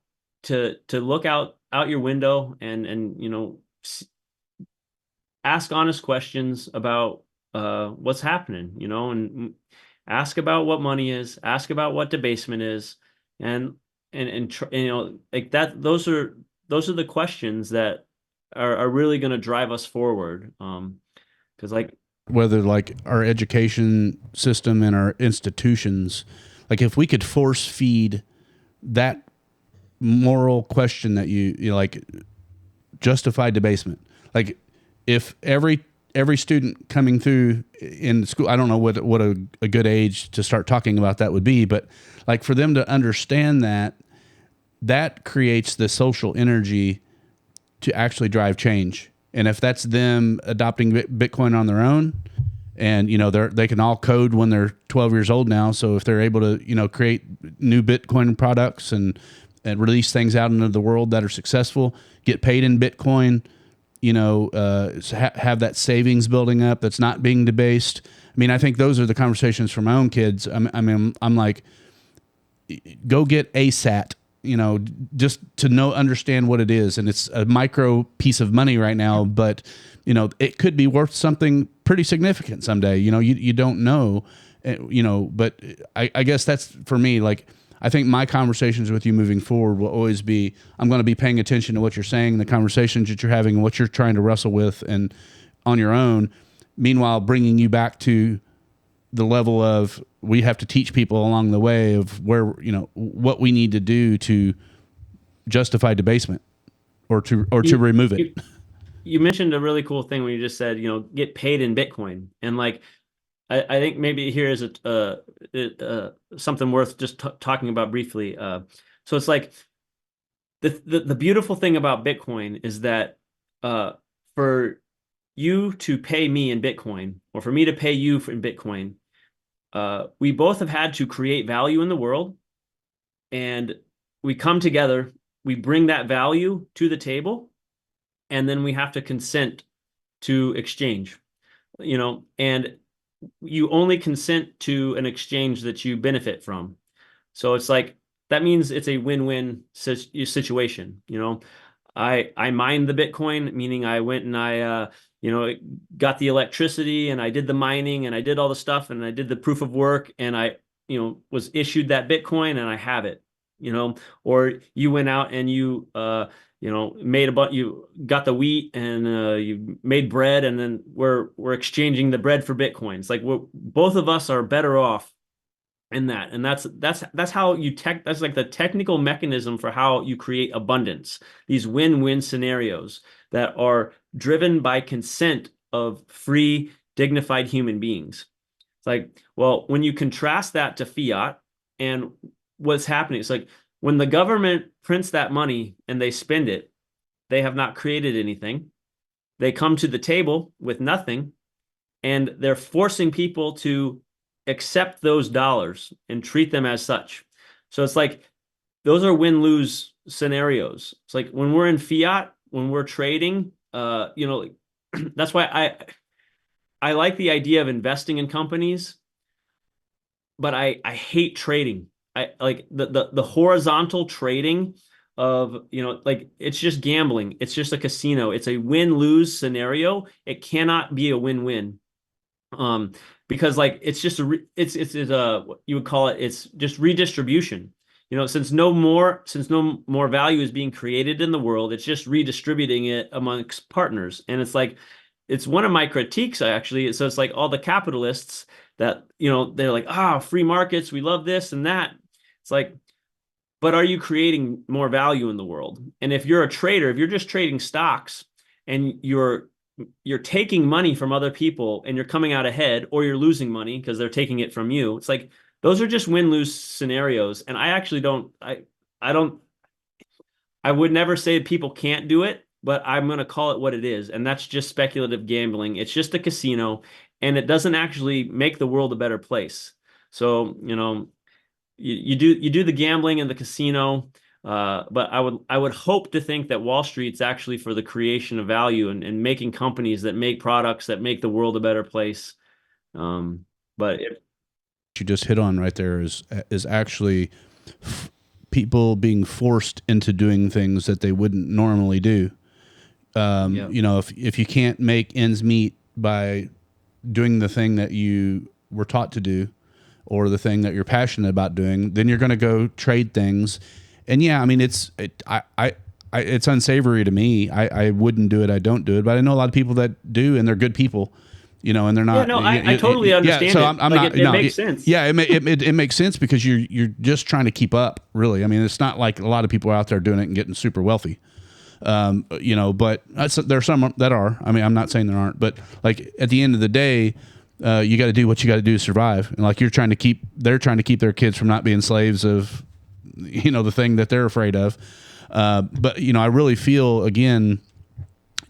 look out your window and ask honest questions about what's happening, and ask about what money is, ask about what debasement is, and like that. Those are the questions that are really going to drive us forward. Because, like, whether, like, our education system and our institutions, like, if we could force feed that moral question that you like, justify debasement, like, if every student coming through in school, I don't know what a good age to start talking about that would be, but like, for them to understand that creates the social energy to actually drive change. And if that's them adopting Bitcoin on their own, and they can all code when they're 12 years old now, so if they're able to create new Bitcoin products and release things out into the world that are successful, get paid in Bitcoin, have that savings building up that's not being debased. I mean, I think those are the conversations for my own kids. I'm like, go get ASAT, just to understand what it is. And it's a micro piece of money right now, but it could be worth something pretty significant someday. You don't know, but I guess that's for me. Like, I think my conversations with you moving forward will always be, I'm going to be paying attention to what you're saying, the conversations that you're having, and what you're trying to wrestle with and on your own. Meanwhile, bringing you back to the level of, we have to teach people along the way of where, what we need to do to justify debasement or to remove it. You mentioned a really cool thing when you just said, get paid in Bitcoin. And like, I think maybe here is something worth just talking about briefly. So it's like the beautiful thing about Bitcoin is that for you to pay me in Bitcoin, or for me to pay you in Bitcoin, we both have had to create value in the world, and we come together, we bring that value to the table, and then we have to consent to exchange, and you only consent to an exchange that you benefit from. So it's like, that means it's a win-win situation. I mined the Bitcoin, meaning I went and I got the electricity, and I did the mining, and I did all the stuff, and I did the proof of work, and I was issued that Bitcoin, and I have it. Or you went out and you you got the wheat, and you made bread, and then we're exchanging the bread for Bitcoin. It's like, both of us are better off in that. And that's how that's like the technical mechanism for how you create abundance, these win-win scenarios that are driven by consent of free, dignified human beings. It's like, well, when you contrast that to fiat and what's happening, it's like, when the government prints that money and they spend it, they have not created anything. They come to the table with nothing, and they're forcing people to accept those dollars and treat them as such. So it's like, those are win-lose scenarios. It's like, when we're in fiat, when we're trading, that's why I like the idea of investing in companies, but I hate trading. I like the horizontal trading of, like, it's just gambling. It's just a casino. It's a win-lose scenario. It cannot be a win-win. Because like, it's just it's you would call it, it's just redistribution. Since no more value is being created in the world, it's just redistributing it amongst partners. And it's like, it's one of my critiques, actually. So it's like, all the capitalists that, they're like, free markets, we love this and that. It's like, but are you creating more value in the world? And if you're a trader, if you're just trading stocks, and you're taking money from other people, and you're coming out ahead, or you're losing money because they're taking it from you, it's like, those are just win-lose scenarios. And I actually I would never say people can't do it, but I'm going to call it what it is. And that's just speculative gambling. It's just a casino, and it doesn't actually make the world a better place. So, you do the gambling and the casino, but I would hope to think that Wall Street's actually for the creation of value, and making companies that make products that make the world a better place. But if you just hit on right there is actually people being forced into doing things that they wouldn't normally do. If you can't make ends meet by doing the thing that you were taught to do, or the thing that you're passionate about doing, then you're going to go trade things. And yeah, I mean, it's unsavory to me. I wouldn't do it. I don't do it, but I know a lot of people that do, and they're good people, and they're not. Yeah, no, I totally understand. So I'm not. It makes sense. Yeah, it makes sense, because you're just trying to keep up. Really, I mean, it's not like a lot of people are out there doing it and getting super wealthy. But there's some that are. I mean, I'm not saying there aren't, but like, at the end of the day, you got to do what you got to do to survive. And like, they're trying to keep their kids from not being slaves of, the thing that they're afraid of. But I really feel, again,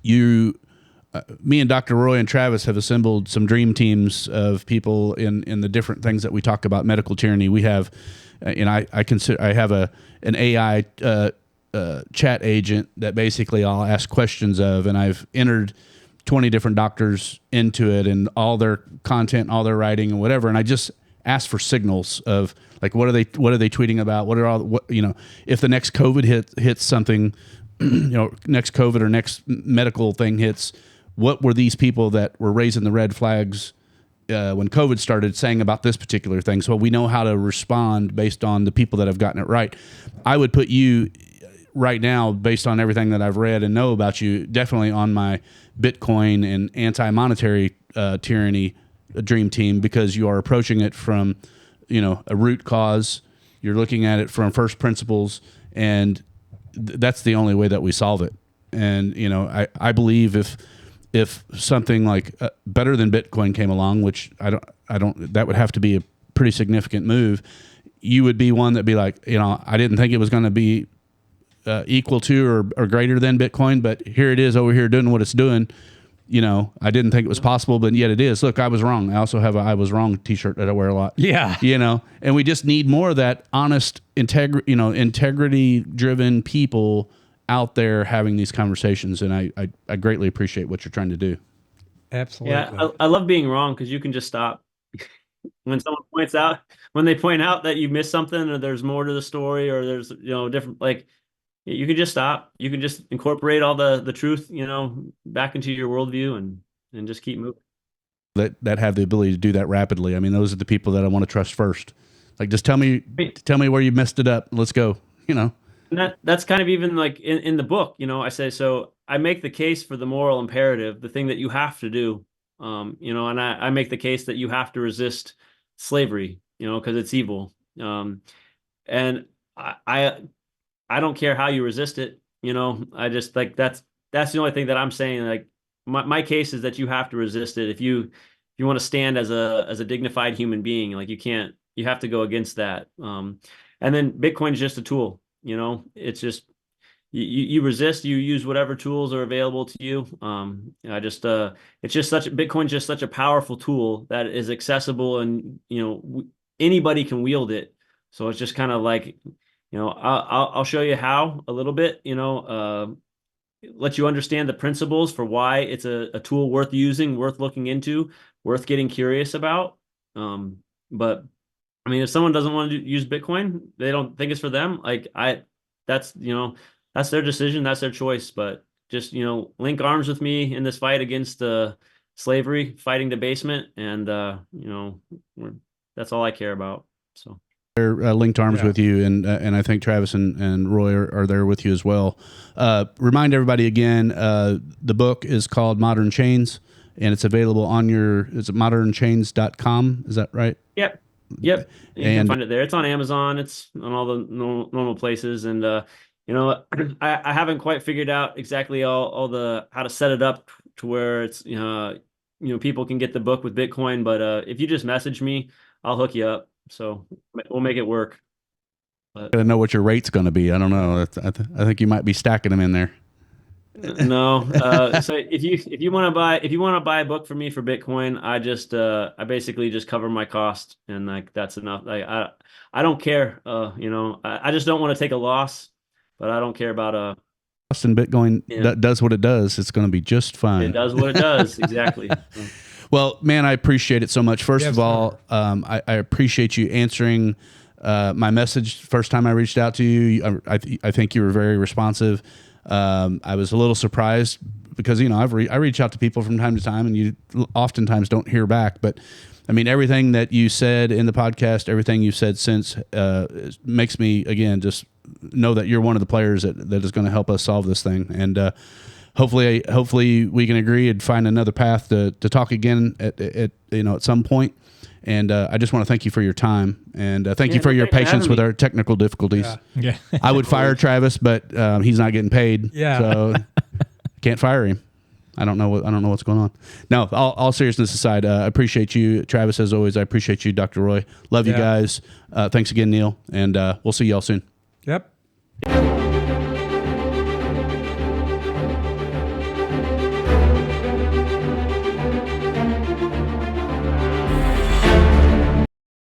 me and Dr. Roy and Travis have assembled some dream teams of people in the different things that we talk about. Medical tyranny. We have, and I have an AI chat agent that basically I'll ask questions of, and I've entered 20 different doctors into it and all their content, all their writing and whatever. And I just ask for signals of like, what are they tweeting about? If the next COVID hits something, next COVID or next medical thing hits, what were these people that were raising the red flags when COVID started saying about this particular thing? So we know how to respond based on the people that have gotten it right. I would put you right now, based on everything that I've read and know about you, definitely on my Bitcoin and anti-monetary tyranny dream team, because you are approaching it from, a root cause. You're looking at it from first principles, and that's the only way that we solve it. And, I believe if something like better than Bitcoin came along, which I don't, that would have to be a pretty significant move. You would be one that'd be like, I didn't think it was going to be equal to or greater than Bitcoin, but here it is over here doing what it's doing. I didn't think it was possible, but yet it is. Look, I was wrong. I also have a I was wrong t-shirt that I wear a lot. Yeah. And we just need more of that honest, integrity driven people out there having these conversations. And I greatly appreciate what you're trying to do. Absolutely. Yeah, I love being wrong, because you can just stop. When they point out that you missed something, or there's more to the story, or there's, different, like, you can just stop. You can just incorporate all the truth, back into your worldview and just keep moving. That have the ability to do that rapidly. I mean, those are the people that I want to trust first. Like, just tell me where you messed it up. Let's go, And that's kind of even like in the book, I say, so I make the case for the moral imperative, the thing that you have to do, and I make the case that you have to resist slavery, because it's evil. And I don't care how you resist it. I just like, that's the only thing that I'm saying. Like my case is that you have to resist it. If you want to stand as a dignified human being, like you have to go against that. And then Bitcoin is just a tool, it's just, you resist, you use whatever tools are available to you. It's just Bitcoin's just such a powerful tool that is accessible, and, anybody can wield it. So it's just kind of like, I'll show you how a little bit, let you understand the principles for why it's a tool worth using, worth looking into, worth getting curious about. But I mean, if someone doesn't want to use Bitcoin, they don't think it's for them. Like that's their decision. That's their choice. But just, link arms with me in this fight against slavery, fighting debasement. And, that's all I care about. So. They're linked arms with you, and I think Travis and Roy are there with you as well. Remind everybody again, the book is called Modern Chains, and it's available on it's modernchains.com. Is that right? Yep. You can find it there. It's on Amazon. It's on all the normal places. And, I haven't quite figured out exactly all the how to set it up to where it's, people can get the book with Bitcoin. But if you just message me, I'll hook you up. So we'll make it work. But gotta know what your rate's going to be. I don't know. I think you might be stacking them in there. No. So if you want to buy a book for me for Bitcoin, I basically just cover my cost, and like that's enough. Like I don't care. I just don't want to take a loss, but I don't care about cost. And Bitcoin does what it does. It's going to be just fine. It does what it does. Exactly. Well, man, I appreciate it so much. First of all, I appreciate you answering my message first time I reached out to you. I think you were very responsive. I was a little surprised because, I reach out to people from time to time, and you oftentimes don't hear back. But, I mean, everything that you said in the podcast, everything you've said since makes me, again, just know that you're one of the players that is going to help us solve this thing. And hopefully we can agree and find another path to talk again at some point. And I just want to thank you for your time, and thank you for your patience with our technical difficulties. Yeah. I would fire Travis, but he's not getting paid. Yeah. So can't fire him. I don't know what's going on. No, all seriousness aside, I appreciate you, Travis, as always. I appreciate you, Dr. Roy. Love you guys. Thanks again, Neal, and we'll see y'all soon. Yep.